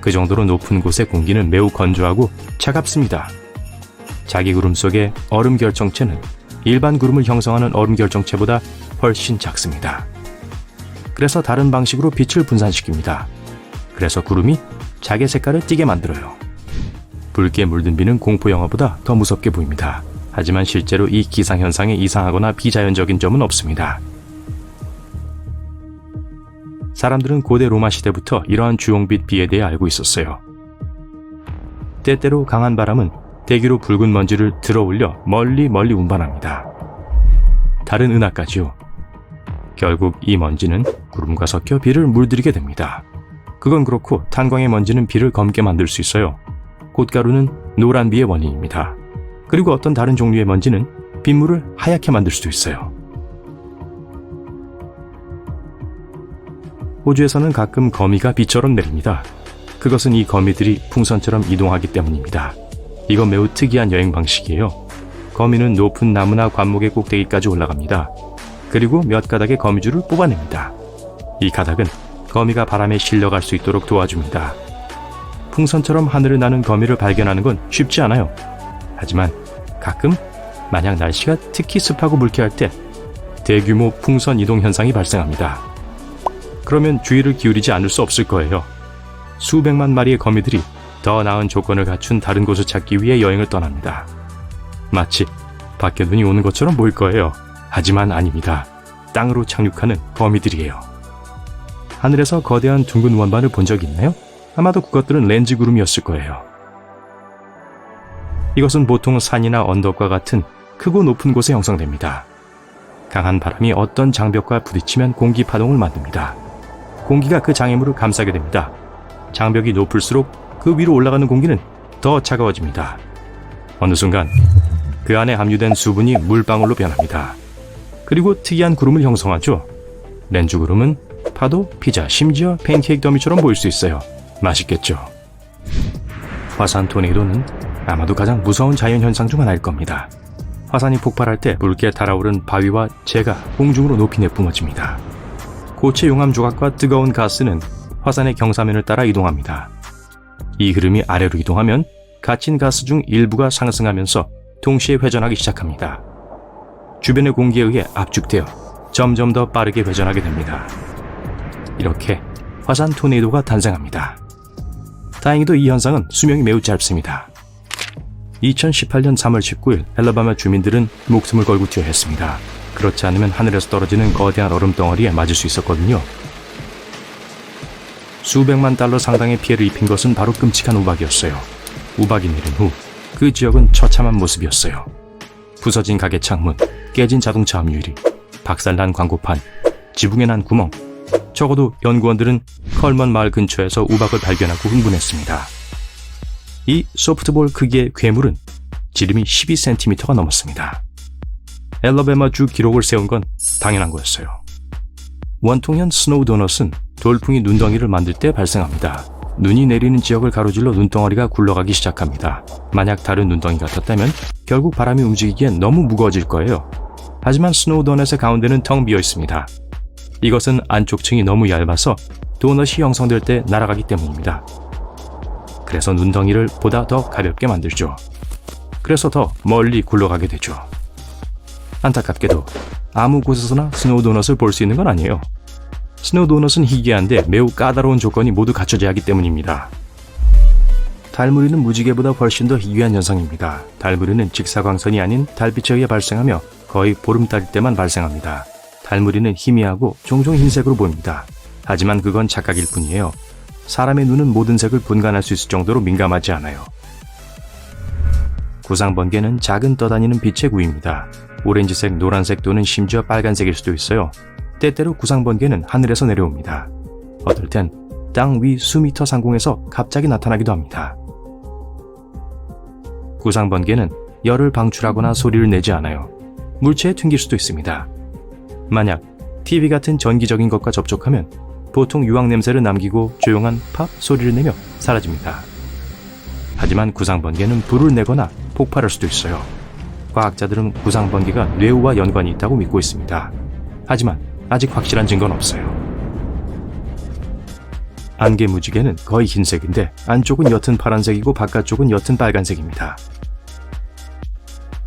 그 정도로 높은 곳의 공기는 매우 건조하고 차갑습니다. 자기구름 속의 얼음 결정체는 일반 구름을 형성하는 얼음 결정체보다 훨씬 작습니다. 그래서 다른 방식으로 빛을 분산시킵니다. 그래서 구름이 자기 색깔을 띠게 만들어요. 붉게 물든 비는 공포 영화보다 더 무섭게 보입니다. 하지만 실제로 이 기상현상에 이상하거나 비자연적인 점은 없습니다. 사람들은 고대 로마 시대부터 이러한 주홍빛 비에 대해 알고 있었어요. 때때로 강한 바람은 대기로 붉은 먼지를 들어올려 멀리 운반합니다. 다른 은하까지요. 결국 이 먼지는 구름과 섞여 비를 물들이게 됩니다. 그건 그렇고 탄광의 먼지는 비를 검게 만들 수 있어요. 꽃가루는 노란 비의 원인입니다. 그리고 어떤 다른 종류의 먼지는 빗물을 하얗게 만들 수도 있어요. 호주에서는 가끔 거미가 비처럼 내립니다. 그것은 이 거미들이 풍선처럼 이동하기 때문입니다. 이건 매우 특이한 여행 방식이에요. 거미는 높은 나무나 관목의 꼭대기까지 올라갑니다. 그리고 몇 가닥의 거미줄을 뽑아냅니다. 이 가닥은 거미가 바람에 실려갈 수 있도록 도와줍니다. 풍선처럼 하늘을 나는 거미를 발견하는 건 쉽지 않아요. 하지만 가끔 만약 날씨가 특히 습하고 불쾌할 때 대규모 풍선 이동 현상이 발생합니다. 그러면 주의를 기울이지 않을 수 없을 거예요. 수백만 마리의 거미들이 더 나은 조건을 갖춘 다른 곳을 찾기 위해 여행을 떠납니다. 마치 밖에 눈이 오는 것처럼 보일 거예요. 하지만 아닙니다. 땅으로 착륙하는 거미들이에요. 하늘에서 거대한 둥근 원반을 본 적이 있나요? 아마도 그것들은 렌즈 구름이었을 거예요. 이것은 보통 산이나 언덕과 같은 크고 높은 곳에 형성됩니다. 강한 바람이 어떤 장벽과 부딪히면 공기 파동을 만듭니다. 공기가 그 장애물을 감싸게 됩니다. 장벽이 높을수록 그 위로 올라가는 공기는 더 차가워집니다. 어느 순간 그 안에 함유된 수분이 물방울로 변합니다. 그리고 특이한 구름을 형성하죠. 렌즈 구름은 파도, 피자, 심지어 팬케이크 더미처럼 보일 수 있어요. 맛있겠죠. 화산 토네이도는 아마도 가장 무서운 자연현상 중 하나일 겁니다. 화산이 폭발할 때 붉게 달아오른 바위와 재가 공중으로 높이 내뿜어집니다. 고체 용암 조각과 뜨거운 가스는 화산의 경사면을 따라 이동합니다. 이 흐름이 아래로 이동하면 갇힌 가스 중 일부가 상승하면서 동시에 회전하기 시작합니다. 주변의 공기에 의해 압축되어 점점 더 빠르게 회전하게 됩니다. 이렇게 화산 토네이도가 탄생합니다. 다행히도 이 현상은 수명이 매우 짧습니다. 2018년 3월 19일 엘라바마 주민들은 목숨을 걸고 뛰어했습니다. 그렇지 않으면 하늘에서 떨어지는 거대한 얼음 덩어리에 맞을 수 있었거든요. 수백만 달러 상당의 피해를 입힌 것은 바로 끔찍한 우박이었어요. 우박이 내린 후 그 지역은 처참한 모습이었어요. 부서진 가게 창문, 깨진 자동차 앞유리, 박살난 광고판, 지붕에 난 구멍. 적어도 연구원들은 컬먼 마을 근처에서 우박을 발견하고 흥분했습니다. 이 소프트볼 크기의 괴물은 지름이 12cm가 넘었습니다. 엘라바마주 기록을 세운 건 당연한 거였어요. 원통형 스노우 도넛은 돌풍이 눈덩이를 만들 때 발생합니다. 눈이 내리는 지역을 가로질러 눈덩어리가 굴러가기 시작합니다. 만약 다른 눈덩이 같았다면 결국 바람이 움직이기엔 너무 무거워질 거예요. 하지만 스노우 도넛의 가운데는 텅 비어 있습니다. 이것은 안쪽 층이 너무 얇아서 도넛이 형성될 때 날아가기 때문입니다. 그래서 눈덩이를 보다 더 가볍게 만들죠. 그래서 더 멀리 굴러가게 되죠. 안타깝게도 아무 곳에서나 스노우 도넛을 볼 수 있는 건 아니에요. 스노우 도넛은 희귀한데 매우 까다로운 조건이 모두 갖춰져야 하기 때문입니다. 달무리는 무지개보다 훨씬 더 희귀한 현상입니다. 달무리는 직사광선이 아닌 달빛에 의해 발생하며 거의 보름달일 때만 발생합니다. 달무리는 희미하고 종종 흰색으로 보입니다. 하지만 그건 착각일 뿐이에요. 사람의 눈은 모든 색을 분간할 수 있을 정도로 민감하지 않아요. 구상번개는 작은 떠다니는 빛의 구입니다. 오렌지색, 노란색 또는 심지어 빨간색일 수도 있어요. 때때로 구상번개는 하늘에서 내려옵니다. 어떨 땐 땅 위 수미터 상공에서 갑자기 나타나기도 합니다. 구상번개는 열을 방출하거나 소리를 내지 않아요. 물체에 튕길 수도 있습니다. 만약 TV 같은 전기적인 것과 접촉하면 보통 유황 냄새를 남기고 조용한 팝 소리를 내며 사라집니다. 하지만 구상번개는 불을 내거나 폭발할 수도 있어요. 과학자들은 구상번개가 뇌우와 연관이 있다고 믿고 있습니다. 하지만 아직 확실한 증거는 없어요. 안개 무지개는 거의 흰색인데 안쪽은 옅은 파란색이고 바깥쪽은 옅은 빨간색입니다.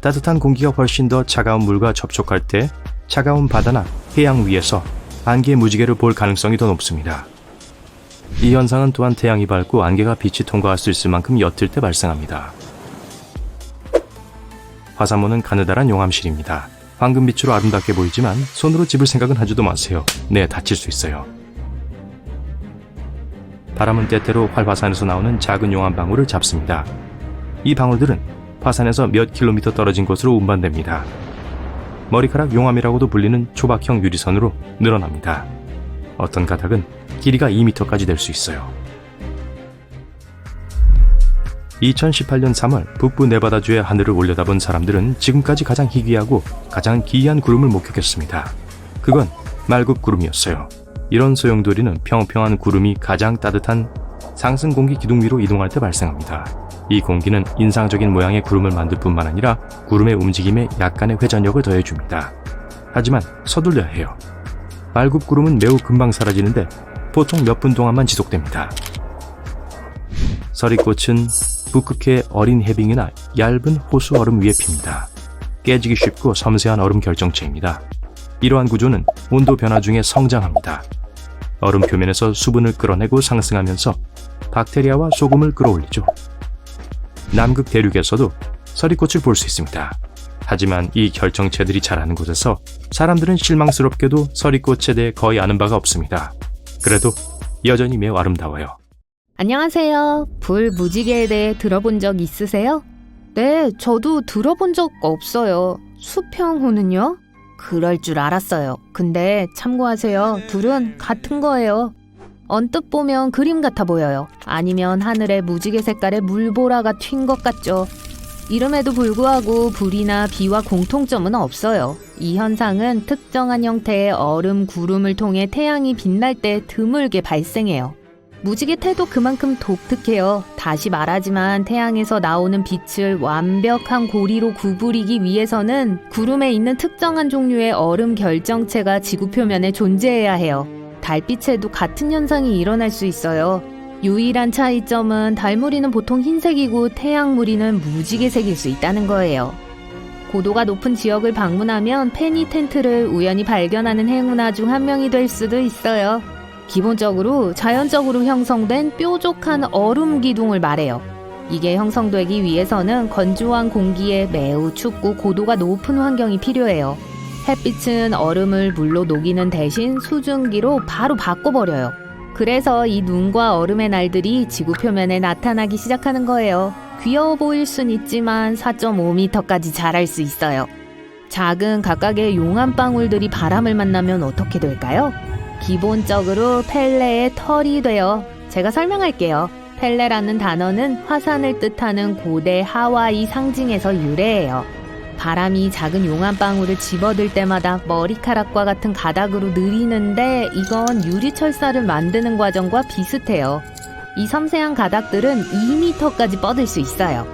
따뜻한 공기가 훨씬 더 차가운 물과 접촉할 때 차가운 바다나 해양 위에서 안개 무지개를 볼 가능성이 더 높습니다. 이 현상은 또한 태양이 밝고 안개가 빛이 통과할 수 있을 만큼 옅을 때 발생합니다. 화산모는 가느다란 용암실입니다. 황금빛으로 아름답게 보이지만 손으로 집을 생각은 하지도 마세요. 네, 다칠 수 있어요. 바람은 때때로 활화산에서 나오는 작은 용암 방울을 잡습니다. 이 방울들은 화산에서 몇 킬로미터 떨어진 곳으로 운반됩니다. 머리카락 용암이라고도 불리는 초박형 유리선으로 늘어납니다. 어떤 가닥은 길이가 2m까지 될 수 있어요. 2018년 3월 북부 네바다주의 하늘을 올려다본 사람들은 지금까지 가장 희귀하고 가장 기이한 구름을 목격했습니다. 그건 말굽 구름이었어요. 이런 소용돌이는 평평한 구름이 가장 따뜻한 상승 공기 기둥 위로 이동할 때 발생합니다. 이 공기는 인상적인 모양의 구름을 만들 뿐만 아니라 구름의 움직임에 약간의 회전력을 더해줍니다. 하지만 서둘러야 해요. 말굽 구름은 매우 금방 사라지는데 보통 몇 분 동안만 지속됩니다. 서리꽃은 북극해 어린 해빙이나 얇은 호수 얼음 위에 핍니다. 깨지기 쉽고 섬세한 얼음 결정체입니다. 이러한 구조는 온도 변화 중에 성장합니다. 얼음 표면에서 수분을 끌어내고 상승하면서 박테리아와 소금을 끌어올리죠. 남극 대륙에서도 서리꽃을 볼 수 있습니다. 하지만 이 결정체들이 자라는 곳에서 사람들은 실망스럽게도 서리꽃에 대해 거의 아는 바가 없습니다. 그래도 여전히 매우 아름다워요. 안녕하세요. 불 무지개에 대해 들어본 적 있으세요? 네, 저도 들어본 적 없어요. 수평호는요? 그럴 줄 알았어요. 근데 참고하세요. 둘은 같은 거예요. 언뜻 보면 그림 같아 보여요. 아니면 하늘에 무지개 색깔의 물보라가 튄 것 같죠. 이름에도 불구하고 불이나 비와 공통점은 없어요. 이 현상은 특정한 형태의 얼음 구름을 통해 태양이 빛날 때 드물게 발생해요. 무지개 태도 그만큼 독특해요. 다시 말하지만 태양에서 나오는 빛을 완벽한 고리로 구부리기 위해서는 구름에 있는 특정한 종류의 얼음 결정체가 지구 표면에 존재해야 해요. 달빛에도 같은 현상이 일어날 수 있어요. 유일한 차이점은 달무리는 보통 흰색이고 태양무리는 무지개색일 수 있다는 거예요. 고도가 높은 지역을 방문하면 페니 텐트를 우연히 발견하는 행운아 중 한 명이 될 수도 있어요. 기본적으로 자연적으로 형성된 뾰족한 얼음 기둥을 말해요. 이게 형성되기 위해서는 건조한 공기에 매우 춥고 고도가 높은 환경이 필요해요. 햇빛은 얼음을 물로 녹이는 대신 수증기로 바로 바꿔버려요. 그래서 이 눈과 얼음의 날들이 지구 표면에 나타나기 시작하는 거예요. 귀여워 보일 순 있지만 4.5m까지 자랄 수 있어요. 작은 각각의 용암 방울들이 바람을 만나면 어떻게 될까요? 기본적으로 펠레의 털이 돼요. 제가 설명할게요. 펠레라는 단어는 화산을 뜻하는 고대 하와이 상징에서 유래해요. 바람이 작은 용암방울을 집어들 때마다 머리카락과 같은 가닥으로 느리는데 이건 유리철사를 만드는 과정과 비슷해요. 이 섬세한 가닥들은 2m까지 뻗을 수 있어요.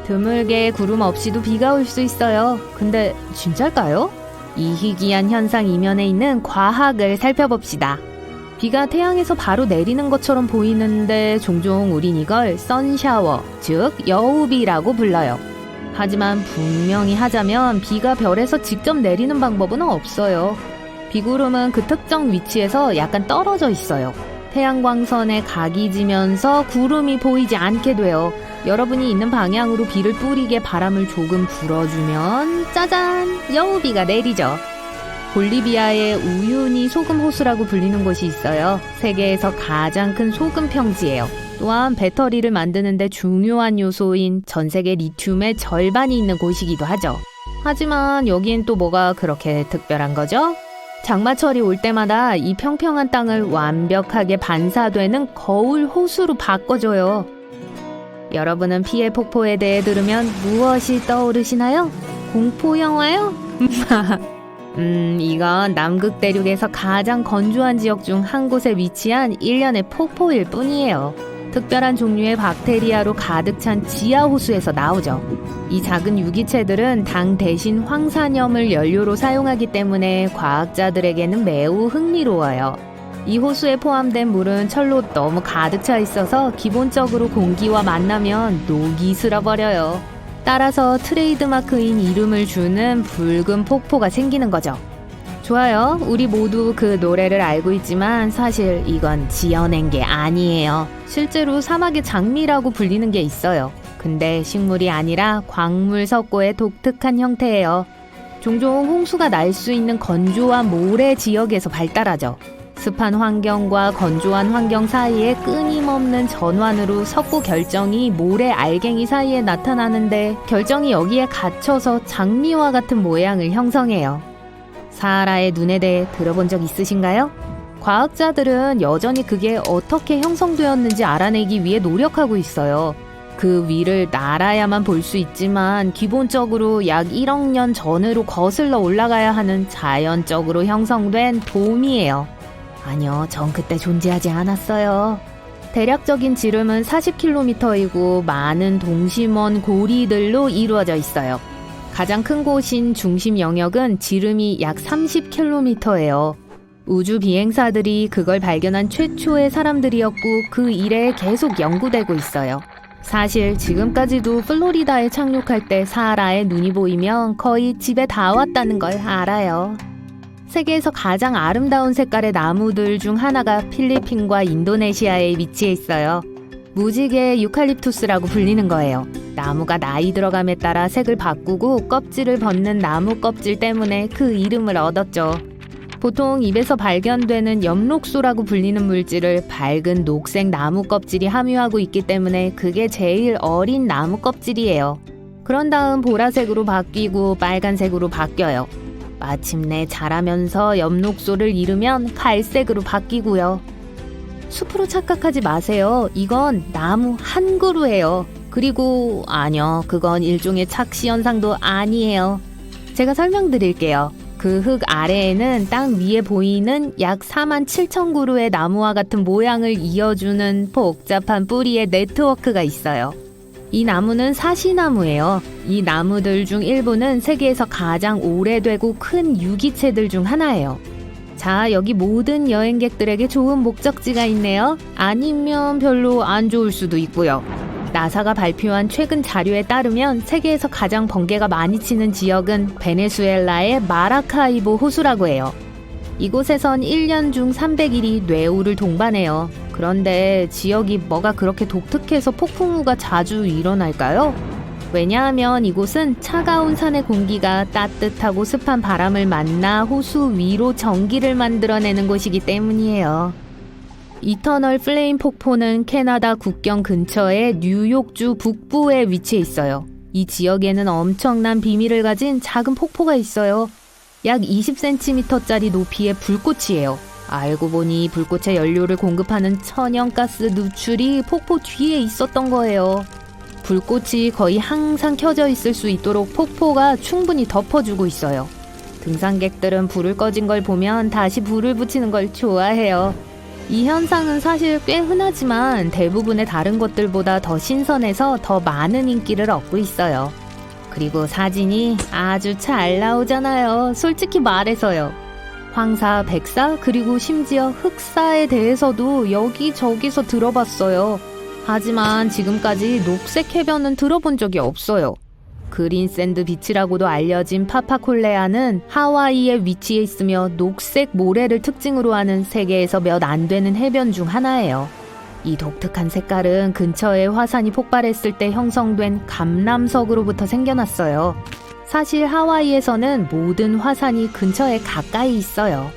드물게 구름 없이도 비가 올 수 있어요. 근데 진짜일까요? 이 희귀한 현상 이면에 있는 과학을 살펴봅시다. 비가 태양에서 바로 내리는 것처럼 보이는데 종종 우린 이걸 선샤워, 즉 여우비라고 불러요. 하지만 분명히 하자면 비가 별에서 직접 내리는 방법은 없어요. 비구름은 그 특정 위치에서 약간 떨어져 있어요. 태양광선에 각이 지면서 구름이 보이지 않게 돼요. 여러분이 있는 방향으로 비를 뿌리게 바람을 조금 불어주면 짜잔! 여우비가 내리죠. 볼리비아의 우유니 소금 호수라고 불리는 곳이 있어요. 세계에서 가장 큰 소금 평지예요. 또한 배터리를 만드는 데 중요한 요소인 전 세계 리튬의 절반이 있는 곳이기도 하죠. 하지만 여기엔 또 뭐가 그렇게 특별한 거죠? 장마철이 올 때마다 이 평평한 땅을 완벽하게 반사되는 거울 호수로 바꿔줘요. 여러분은 피해 폭포에 대해 들으면 무엇이 떠오르시나요? 공포 영화요? 이건 남극 대륙에서 가장 건조한 지역 중 한 곳에 위치한 일련의 폭포일 뿐이에요. 특별한 종류의 박테리아로 가득 찬 지하 호수에서 나오죠. 이 작은 유기체들은 당 대신 황산염을 연료로 사용하기 때문에 과학자들에게는 매우 흥미로워요. 이 호수에 포함된 물은 철로 너무 가득 차 있어서 기본적으로 공기와 만나면 녹이 슬어버려요. 따라서 트레이드마크인 이름을 주는 붉은 폭포가 생기는 거죠. 좋아요. 우리 모두 그 노래를 알고 있지만 사실 이건 지어낸 게 아니에요. 실제로 사막의 장미라고 불리는 게 있어요. 근데 식물이 아니라 광물 석고의 독특한 형태예요. 종종 홍수가 날 수 있는 건조한 모래 지역에서 발달하죠. 습한 환경과 건조한 환경 사이에 끊임없는 전환으로 석고 결정이 모래 알갱이 사이에 나타나는데 결정이 여기에 갇혀서 장미와 같은 모양을 형성해요. 사하라의 눈에 대해 들어본 적 있으신가요? 과학자들은 여전히 그게 어떻게 형성되었는지 알아내기 위해 노력하고 있어요. 그 위를 날아야만 볼 수 있지만 기본적으로 약 1억 년 전으로 거슬러 올라가야 하는 자연적으로 형성된 돔이에요. 아니요, 전 그때 존재하지 않았어요. 대략적인 지름은 40km이고 많은 동심원 고리들로 이루어져 있어요. 가장 큰 곳인 중심 영역은 지름이 약 30km예요. 우주 비행사들이 그걸 발견한 최초의 사람들이었고 그 이래 계속 연구되고 있어요. 사실 지금까지도 플로리다에 착륙할 때 사하라에 눈이 보이면 거의 집에 다 왔다는 걸 알아요. 세계에서 가장 아름다운 색깔의 나무들 중 하나가 필리핀과 인도네시아에 위치해 있어요. 무지개 유칼립투스라고 불리는 거예요. 나무가 나이 들어감에 따라 색을 바꾸고 껍질을 벗는 나무 껍질 때문에 그 이름을 얻었죠. 보통 입에서 발견되는 엽록소라고 불리는 물질을 밝은 녹색 나무 껍질이 함유하고 있기 때문에 그게 제일 어린 나무 껍질이에요. 그런 다음 보라색으로 바뀌고 빨간색으로 바뀌어요. 마침내 자라면서 엽록소를 잃으면 갈색으로 바뀌고요. 숲으로 착각하지 마세요. 이건 나무 한 그루예요. 그리고 아니요, 그건 일종의 착시 현상도 아니에요. 제가 설명드릴게요. 그 흙 아래에는 땅 위에 보이는 약 47,000그루의 나무와 같은 모양을 이어주는 복잡한 뿌리의 네트워크가 있어요. 이 나무는 사시나무예요. 이 나무들 중 일부는 세계에서 가장 오래되고 큰 유기체들 중 하나예요. 자, 여기 모든 여행객들에게 좋은 목적지가 있네요. 아니면 별로 안 좋을 수도 있고요. 나사가 발표한 최근 자료에 따르면 세계에서 가장 번개가 많이 치는 지역은 베네수엘라의 마라카이보 호수라고 해요. 이곳에선 1년 중 300일이 뇌우를 동반해요. 그런데 지역이 뭐가 그렇게 독특해서 폭풍우가 자주 일어날까요? 왜냐하면 이곳은 차가운 산의 공기가 따뜻하고 습한 바람을 만나 호수 위로 전기를 만들어내는 곳이기 때문이에요. 이터널 플레임 폭포는 캐나다 국경 근처의 뉴욕주 북부에 위치해 있어요. 이 지역에는 엄청난 비밀을 가진 작은 폭포가 있어요. 약 20cm짜리 높이의 불꽃이에요. 알고 보니 불꽃의 연료를 공급하는 천연가스 누출이 폭포 뒤에 있었던 거예요. 불꽃이 거의 항상 켜져 있을 수 있도록 폭포가 충분히 덮어주고 있어요. 등산객들은 불을 꺼진 걸 보면 다시 불을 붙이는 걸 좋아해요. 이 현상은 사실 꽤 흔하지만 대부분의 다른 것들보다 더 신선해서 더 많은 인기를 얻고 있어요. 그리고 사진이 아주 잘 나오잖아요. 솔직히 말해서요. 황사, 백사, 그리고 심지어 흑사에 대해서도 여기저기서 들어봤어요. 하지만 지금까지 녹색 해변은 들어본 적이 없어요. 그린샌드 비치라고도 알려진 파파콜레아는 하와이에 위치해 있으며 녹색 모래를 특징으로 하는 세계에서 몇 안 되는 해변 중 하나예요. 이 독특한 색깔은 근처에 화산이 폭발했을 때 형성된 감람석으로부터 생겨났어요. 사실 하와이에서는 모든 화산이 근처에 가까이 있어요.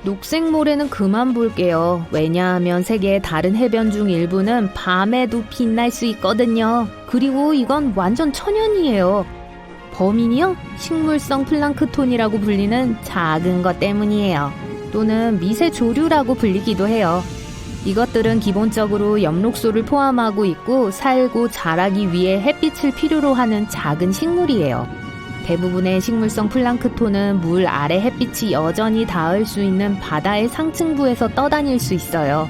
녹색 모래는 그만 볼게요. 왜냐하면 세계의 다른 해변 중 일부는 밤에도 빛날 수 있거든요. 그리고 이건 완전 천연이에요. 범인이요? 식물성 플랑크톤이라고 불리는 작은 것 때문이에요. 또는 미세조류라고 불리기도 해요. 이것들은 기본적으로 엽록소를 포함하고 있고 살고 자라기 위해 햇빛을 필요로 하는 작은 식물이에요. 대부분의 식물성 플랑크톤은 물 아래 햇빛이 여전히 닿을 수 있는 바다의 상층부에서 떠다닐 수 있어요.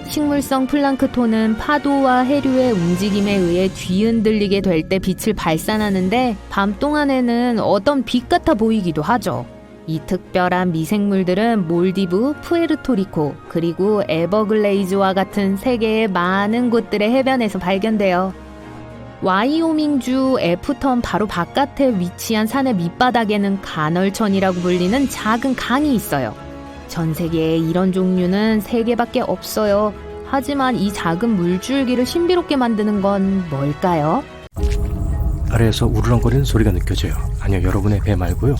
식물성 플랑크톤은 파도와 해류의 움직임에 의해 뒤흔들리게 될 때 빛을 발산하는데 밤 동안에는 어떤 빛 같아 보이기도 하죠. 이 특별한 미생물들은 몰디브, 푸에르토리코, 그리고 에버글레이즈와 같은 세계의 많은 곳들의 해변에서 발견돼요. 와이오밍주 애프턴 바로 바깥에 위치한 산의 밑바닥에는 간헐천이라고 불리는 작은 강이 있어요. 전 세계에 이런 종류는 3개밖에 없어요. 하지만 이 작은 물줄기를 신비롭게 만드는 건 뭘까요? 아래에서 우르렁거리는 소리가 느껴져요. 아니요, 여러분의 배 말고요.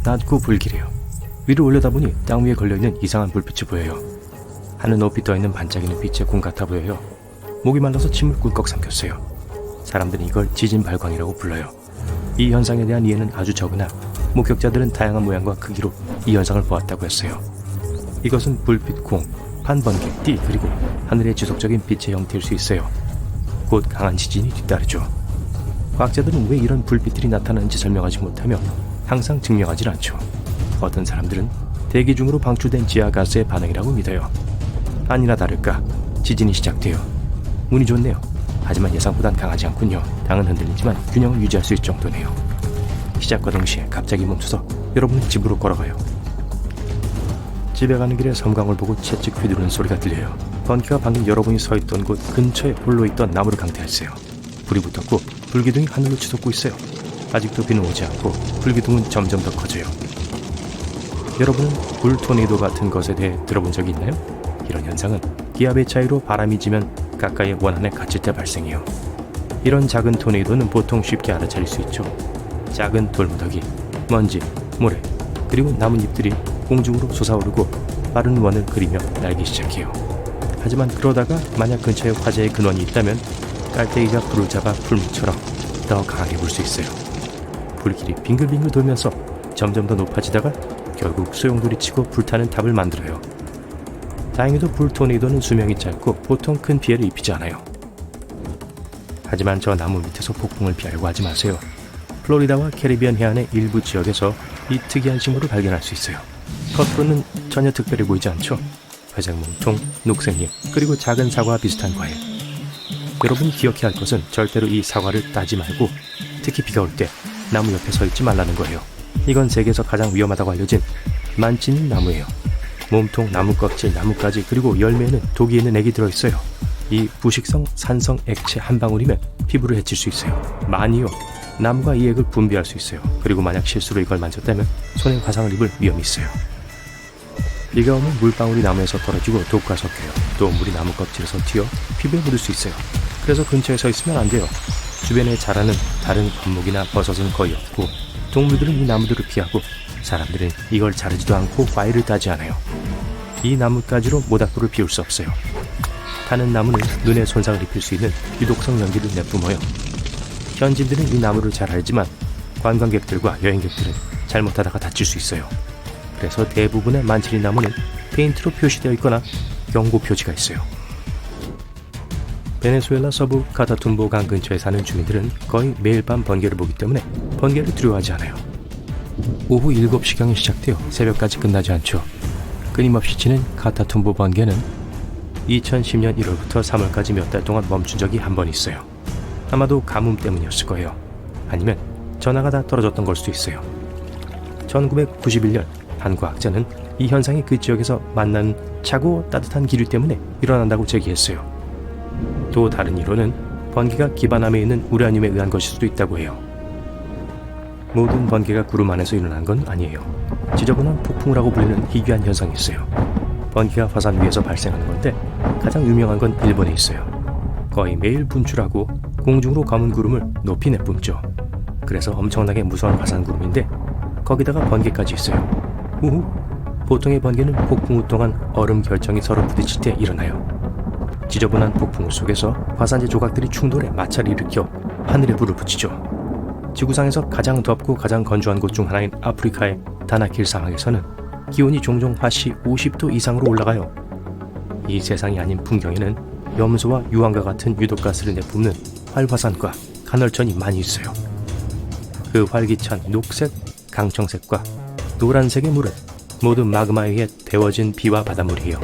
낮고 불길해요. 위로 올려다보니 땅 위에 걸려있는 이상한 불빛이 보여요. 하늘 높이 떠있는 반짝이는 빛의 공 같아 보여요. 목이 말라서 침을 꿀꺽 삼켰어요. 사람들은 이걸 지진 발광이라고 불러요. 이 현상에 대한 이해는 아주 적으나 목격자들은 다양한 모양과 크기로 이 현상을 보았다고 했어요. 이것은 불빛 공, 판번개, 띠, 그리고 하늘의 지속적인 빛의 형태일 수 있어요. 곧 강한 지진이 뒤따르죠. 과학자들은 왜 이런 불빛들이 나타나는지 설명하지 못하며 항상 증명하지 않죠. 어떤 사람들은 대기 중으로 방출된 지하가스의 반응이라고 믿어요. 아니나 다를까 지진이 시작돼요. 운이 좋네요. 하지만 예상보단 강하지 않군요. 땅은 흔들리지만 균형을 유지할 수 있을 정도네요. 시작과 동시에 갑자기 멈춰서 여러분은 집으로 걸어가요. 집에 가는 길에 섬광을 보고 채찍 휘두르는 소리가 들려요. 번개가 방금 여러분이 서 있던 곳 근처에 홀로 있던 나무를 강타했어요. 불이 붙었고 불기둥이 하늘로 치솟고 있어요. 아직도 비는 오지 않고 불기둥은 점점 더 커져요. 여러분은 불 토네이도 같은 것에 대해 들어본 적이 있나요? 이런 현상은 기압의 차이로 바람이 지면 가까이의 원안에 갇힐 때 발생해요. 이런 작은 토네이도는 보통 쉽게 알아차릴 수 있죠. 작은 돌무더기, 먼지, 모래, 그리고 나뭇잎들이 공중으로 솟아오르고 빠른 원을 그리며 날기 시작해요. 하지만 그러다가 만약 근처에 화재의 근원이 있다면 깔때기가 불을 잡아 풀무처럼 더 강하게 불 수 있어요. 불길이 빙글빙글 돌면서 점점 더 높아지다가 결국 소용돌이 치고 불타는 탑을 만들어요. 다행히도 불 토네이도는 수명이 짧고 보통 큰 피해를 입히지 않아요. 하지만 저 나무 밑에서 폭풍을 피하려고 하지 마세요. 플로리다와 캐리비안 해안의 일부 지역에서 이 특이한 식물을 발견할 수 있어요. 겉으로는 전혀 특별해 보이지 않죠? 회색 몸통, 녹색잎, 그리고 작은 사과와 비슷한 과일. 여러분이 기억해야 할 것은 절대로 이 사과를 따지 말고 특히 비가 올 때 나무 옆에 서 있지 말라는 거예요. 이건 세계에서 가장 위험하다고 알려진 만치니 나무예요. 몸통, 나무 껍질, 나뭇가지, 그리고 열매에는 독이 있는 액이 들어있어요. 이 부식성 산성 액체 한 방울이면 피부를 해칠 수 있어요. 많이요. 나무가 이 액을 분비할 수 있어요. 그리고 만약 실수로 이걸 만졌다면 손에 화상을 입을 위험이 있어요. 비가 오면 물방울이 나무에서 떨어지고 독과 섞여요. 또 물이 나무 껍질에서 튀어 피부에 묻을 수 있어요. 그래서 근처에 서 있으면 안 돼요. 주변에 자라는 다른 건목이나 버섯은 거의 없고 동물들은 이 나무들을 피하고 사람들은 이걸 자르지도 않고 과일을 따지 않아요. 이 나뭇가지로 모닥불을 피울 수 없어요. 타는 나무는 눈에 손상을 입힐 수 있는 유독성 연기를 내뿜어요. 현지인들은 이 나무를 잘 알지만 관광객들과 여행객들은 잘못하다가 다칠 수 있어요. 그래서 대부분의 만치리 나무는 페인트로 표시되어 있거나 경고 표지가 있어요. 베네수엘라 서부 카타툼보 강 근처에 사는 주민들은 거의 매일 밤 번개를 보기 때문에 번개를 두려워하지 않아요. 오후 7시경에 시작되어 새벽까지 끝나지 않죠. 끊임없이 치는 카타툼보 번개는 2010년 1월부터 3월까지 몇 달 동안 멈춘 적이 한 번 있어요. 아마도 가뭄 때문이었을 거예요. 아니면 전화가 다 떨어졌던 걸 수도 있어요. 1991년 한 과학자는 이 현상이 그 지역에서 만나는 차고 따뜻한 기류 때문에 일어난다고 제기했어요. 또 다른 이론은 번개가 기반함에 있는 우라늄에 의한 것일 수도 있다고 해요. 모든 번개가 구름 안에서 일어난 건 아니에요. 지저분한 폭풍우라고 불리는 희귀한 현상이 있어요. 번개가 화산 위에서 발생하는 건데 가장 유명한 건 일본에 있어요. 거의 매일 분출하고 공중으로 검은 구름을 높이 내뿜죠. 그래서 엄청나게 무서운 화산 구름인데 거기다가 번개까지 있어요. 우후, 보통의 번개는 폭풍우 동안 얼음 결정이 서로 부딪힐 때 일어나요. 지저분한 폭풍우 속에서 화산재 조각들이 충돌해 마찰을 일으켜 하늘에 불을 붙이죠. 지구상에서 가장 덥고 가장 건조한 곳 중 하나인 아프리카의 다나킬 사막에서는 기온이 종종 화씨 50도 이상으로 올라가요. 이 세상이 아닌 풍경에는 염소와 유황과 같은 유독가스를 내뿜는 활화산과 간헐천이 많이 있어요. 그 활기찬 녹색, 강청색과 노란색의 물은 모두 마그마에 의해 데워진 비와 바닷물이에요.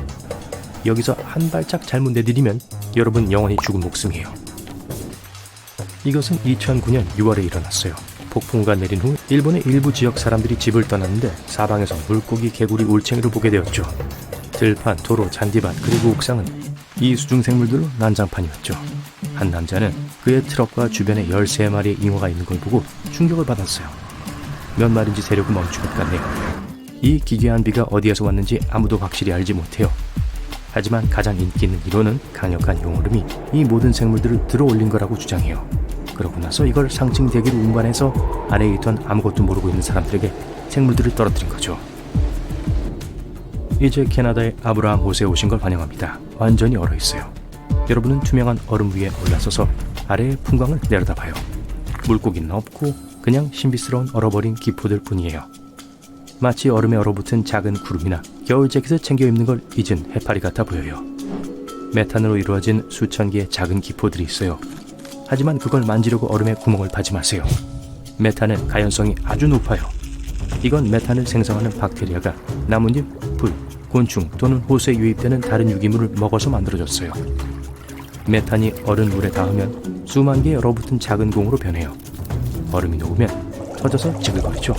여기서 한 발짝 잘못 내디디면 여러분 영원히 죽은 목숨이에요. 이것은 2009년 6월에 일어났어요. 폭풍우가 내린 후 일본의 일부 지역 사람들이 집을 떠났는데 사방에서 물고기, 개구리, 올챙이를 보게 되었죠. 들판, 도로, 잔디밭 그리고 옥상은 이 수중생물들로 난장판이었죠. 한 남자는 그의 트럭과 주변에 13마리의 잉어가 있는 걸 보고 충격을 받았어요. 몇 마리인지 세력을 멈춘 것 같네요. 이 기괴한 비가 어디에서 왔는지 아무도 확실히 알지 못해요. 하지만 가장 인기 있는 이론은 강력한 용얼음이 이 모든 생물들을 들어올린 거라고 주장해요. 그러고 나서 이걸 상층 대기로 운반해서 아래에 있던 아무것도 모르고 있는 사람들에게 생물들을 떨어뜨린 거죠. 이제 캐나다의 아브라함 호수에 오신 걸 환영합니다. 완전히 얼어 있어요. 여러분은 투명한 얼음 위에 올라서서 아래의 풍광을 내려다봐요. 물고기는 없고 그냥 신비스러운 얼어버린 기포들 뿐이에요. 마치 얼음에 얼어붙은 작은 구름이나 겨울 재킷을 챙겨 입는 걸 잊은 해파리 같아 보여요. 메탄으로 이루어진 수천 개의 작은 기포들이 있어요. 하지만 그걸 만지려고 얼음에 구멍을 파지 마세요. 메탄은 가연성이 아주 높아요. 이건 메탄을 생성하는 박테리아가 나뭇잎, 풀, 곤충 또는 호수에 유입되는 다른 유기물을 먹어서 만들어졌어요. 메탄이 얼은 물에 닿으면 수만 개의 얼어붙은 작은 공으로 변해요. 얼음이 녹으면 터져서 지글거리죠.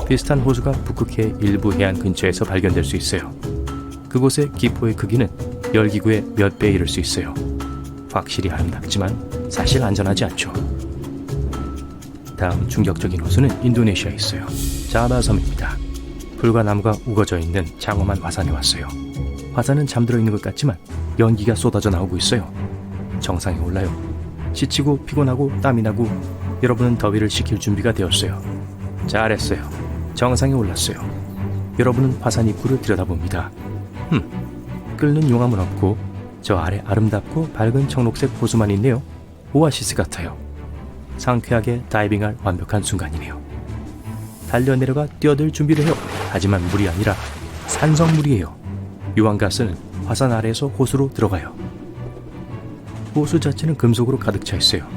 비슷한 호수가 북극해 일부 해안 근처에서 발견될 수 있어요. 그곳의 기포의 크기는 열기구의 몇 배에 이를 수 있어요. 확실히 아름답지만 사실 안전하지 않죠. 다음 충격적인 호수는 인도네시아에 있어요. 자바 섬입니다. 풀과 나무가 우거져 있는 장엄한 화산에 왔어요. 화산은 잠들어 있는 것 같지만 연기가 쏟아져 나오고 있어요. 정상에 올라요. 지치고 피곤하고 땀이 나고 여러분은 더위를 식힐 준비가 되었어요. 잘했어요. 정상에 올랐어요. 여러분은 화산 입구를 들여다봅니다. 끓는 용암은 없고 저 아래 아름답고 밝은 청록색 호수만 있네요. 오아시스 같아요. 상쾌하게 다이빙할 완벽한 순간이네요. 달려 내려가 뛰어들 준비를 해요. 하지만 물이 아니라 산성물이에요. 유황가스는 화산 아래에서 호수로 들어가요. 호수 자체는 금속으로 가득 차 있어요.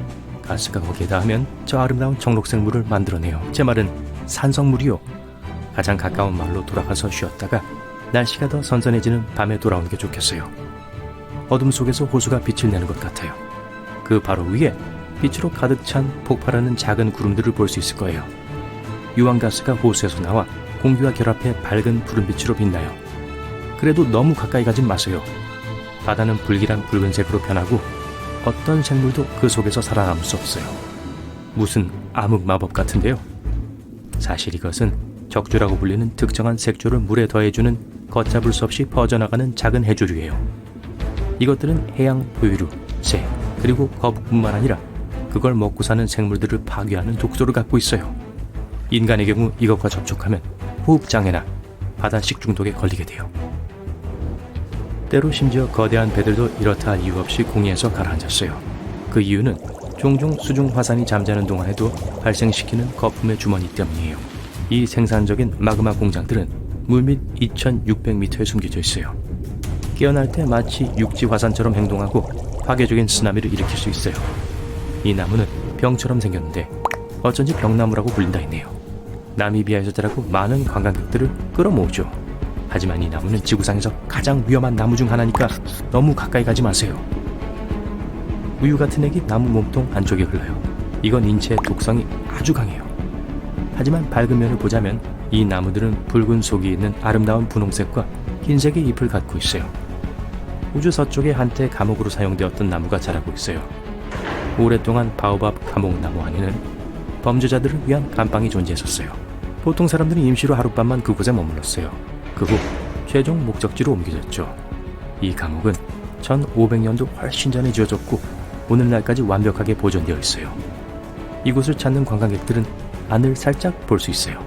가스가 거기에 닿으면 저 아름다운 청록색 물을 만들어내요. 제 말은 산성물이요. 가장 가까운 마을로 돌아가서 쉬었다가 날씨가 더 선선해지는 밤에 돌아오는 게 좋겠어요. 어둠 속에서 호수가 빛을 내는 것 같아요. 그 바로 위에 빛으로 가득 찬 폭발하는 작은 구름들을 볼 수 있을 거예요. 유황가스가 호수에서 나와 공기와 결합해 밝은 푸른빛으로 빛나요. 그래도 너무 가까이 가진 마세요. 바다는 불길한 붉은색으로 변하고 어떤 생물도 그 속에서 살아남을 수 없어요. 무슨 암흑 마법 같은데요. 사실 이것은 적조라고 불리는 특정한 색조를 물에 더해주는 걷잡을 수 없이 퍼져나가는 작은 해조류예요. 이것들은 해양 포유류, 새, 그리고 거북뿐만 아니라 그걸 먹고 사는 생물들을 파괴하는 독소를 갖고 있어요. 인간의 경우 이것과 접촉하면 호흡장애나 바다 식중독에 걸리게 돼요. 때로 심지어 거대한 배들도 이렇다 할 이유 없이 공해에서 가라앉았어요. 그 이유는 종종 수중 화산이 잠자는 동안에도 발생시키는 거품의 주머니 때문이에요. 이 생산적인 마그마 공장들은 물밑 2600m에 숨겨져 있어요. 깨어날 때 마치 육지 화산처럼 행동하고 파괴적인 쓰나미를 일으킬 수 있어요. 이 나무는 병처럼 생겼는데 어쩐지 병나무라고 불린다 했네요. 나미비아에서 자라고 많은 관광객들을 끌어모으죠. 하지만 이 나무는 지구상에서 가장 위험한 나무 중 하나니까 너무 가까이 가지 마세요. 우유 같은 액이 나무 몸통 안쪽에 흘러요. 이건 인체의 독성이 아주 강해요. 하지만 밝은 면을 보자면 이 나무들은 붉은 속이 있는 아름다운 분홍색과 흰색의 잎을 갖고 있어요. 우주 서쪽에 한때 감옥으로 사용되었던 나무가 자라고 있어요. 오랫동안 바오밥 감옥나무 안에는 범죄자들을 위한 감방이 존재했었어요. 보통 사람들은 임시로 하룻밤만 그곳에 머물렀어요. 그 후 최종 목적지로 옮겨졌죠. 이 감옥은 1500년도 훨씬 전에 지어졌고 오늘날까지 완벽하게 보존되어 있어요. 이곳을 찾는 관광객들은 안을 살짝 볼 수 있어요.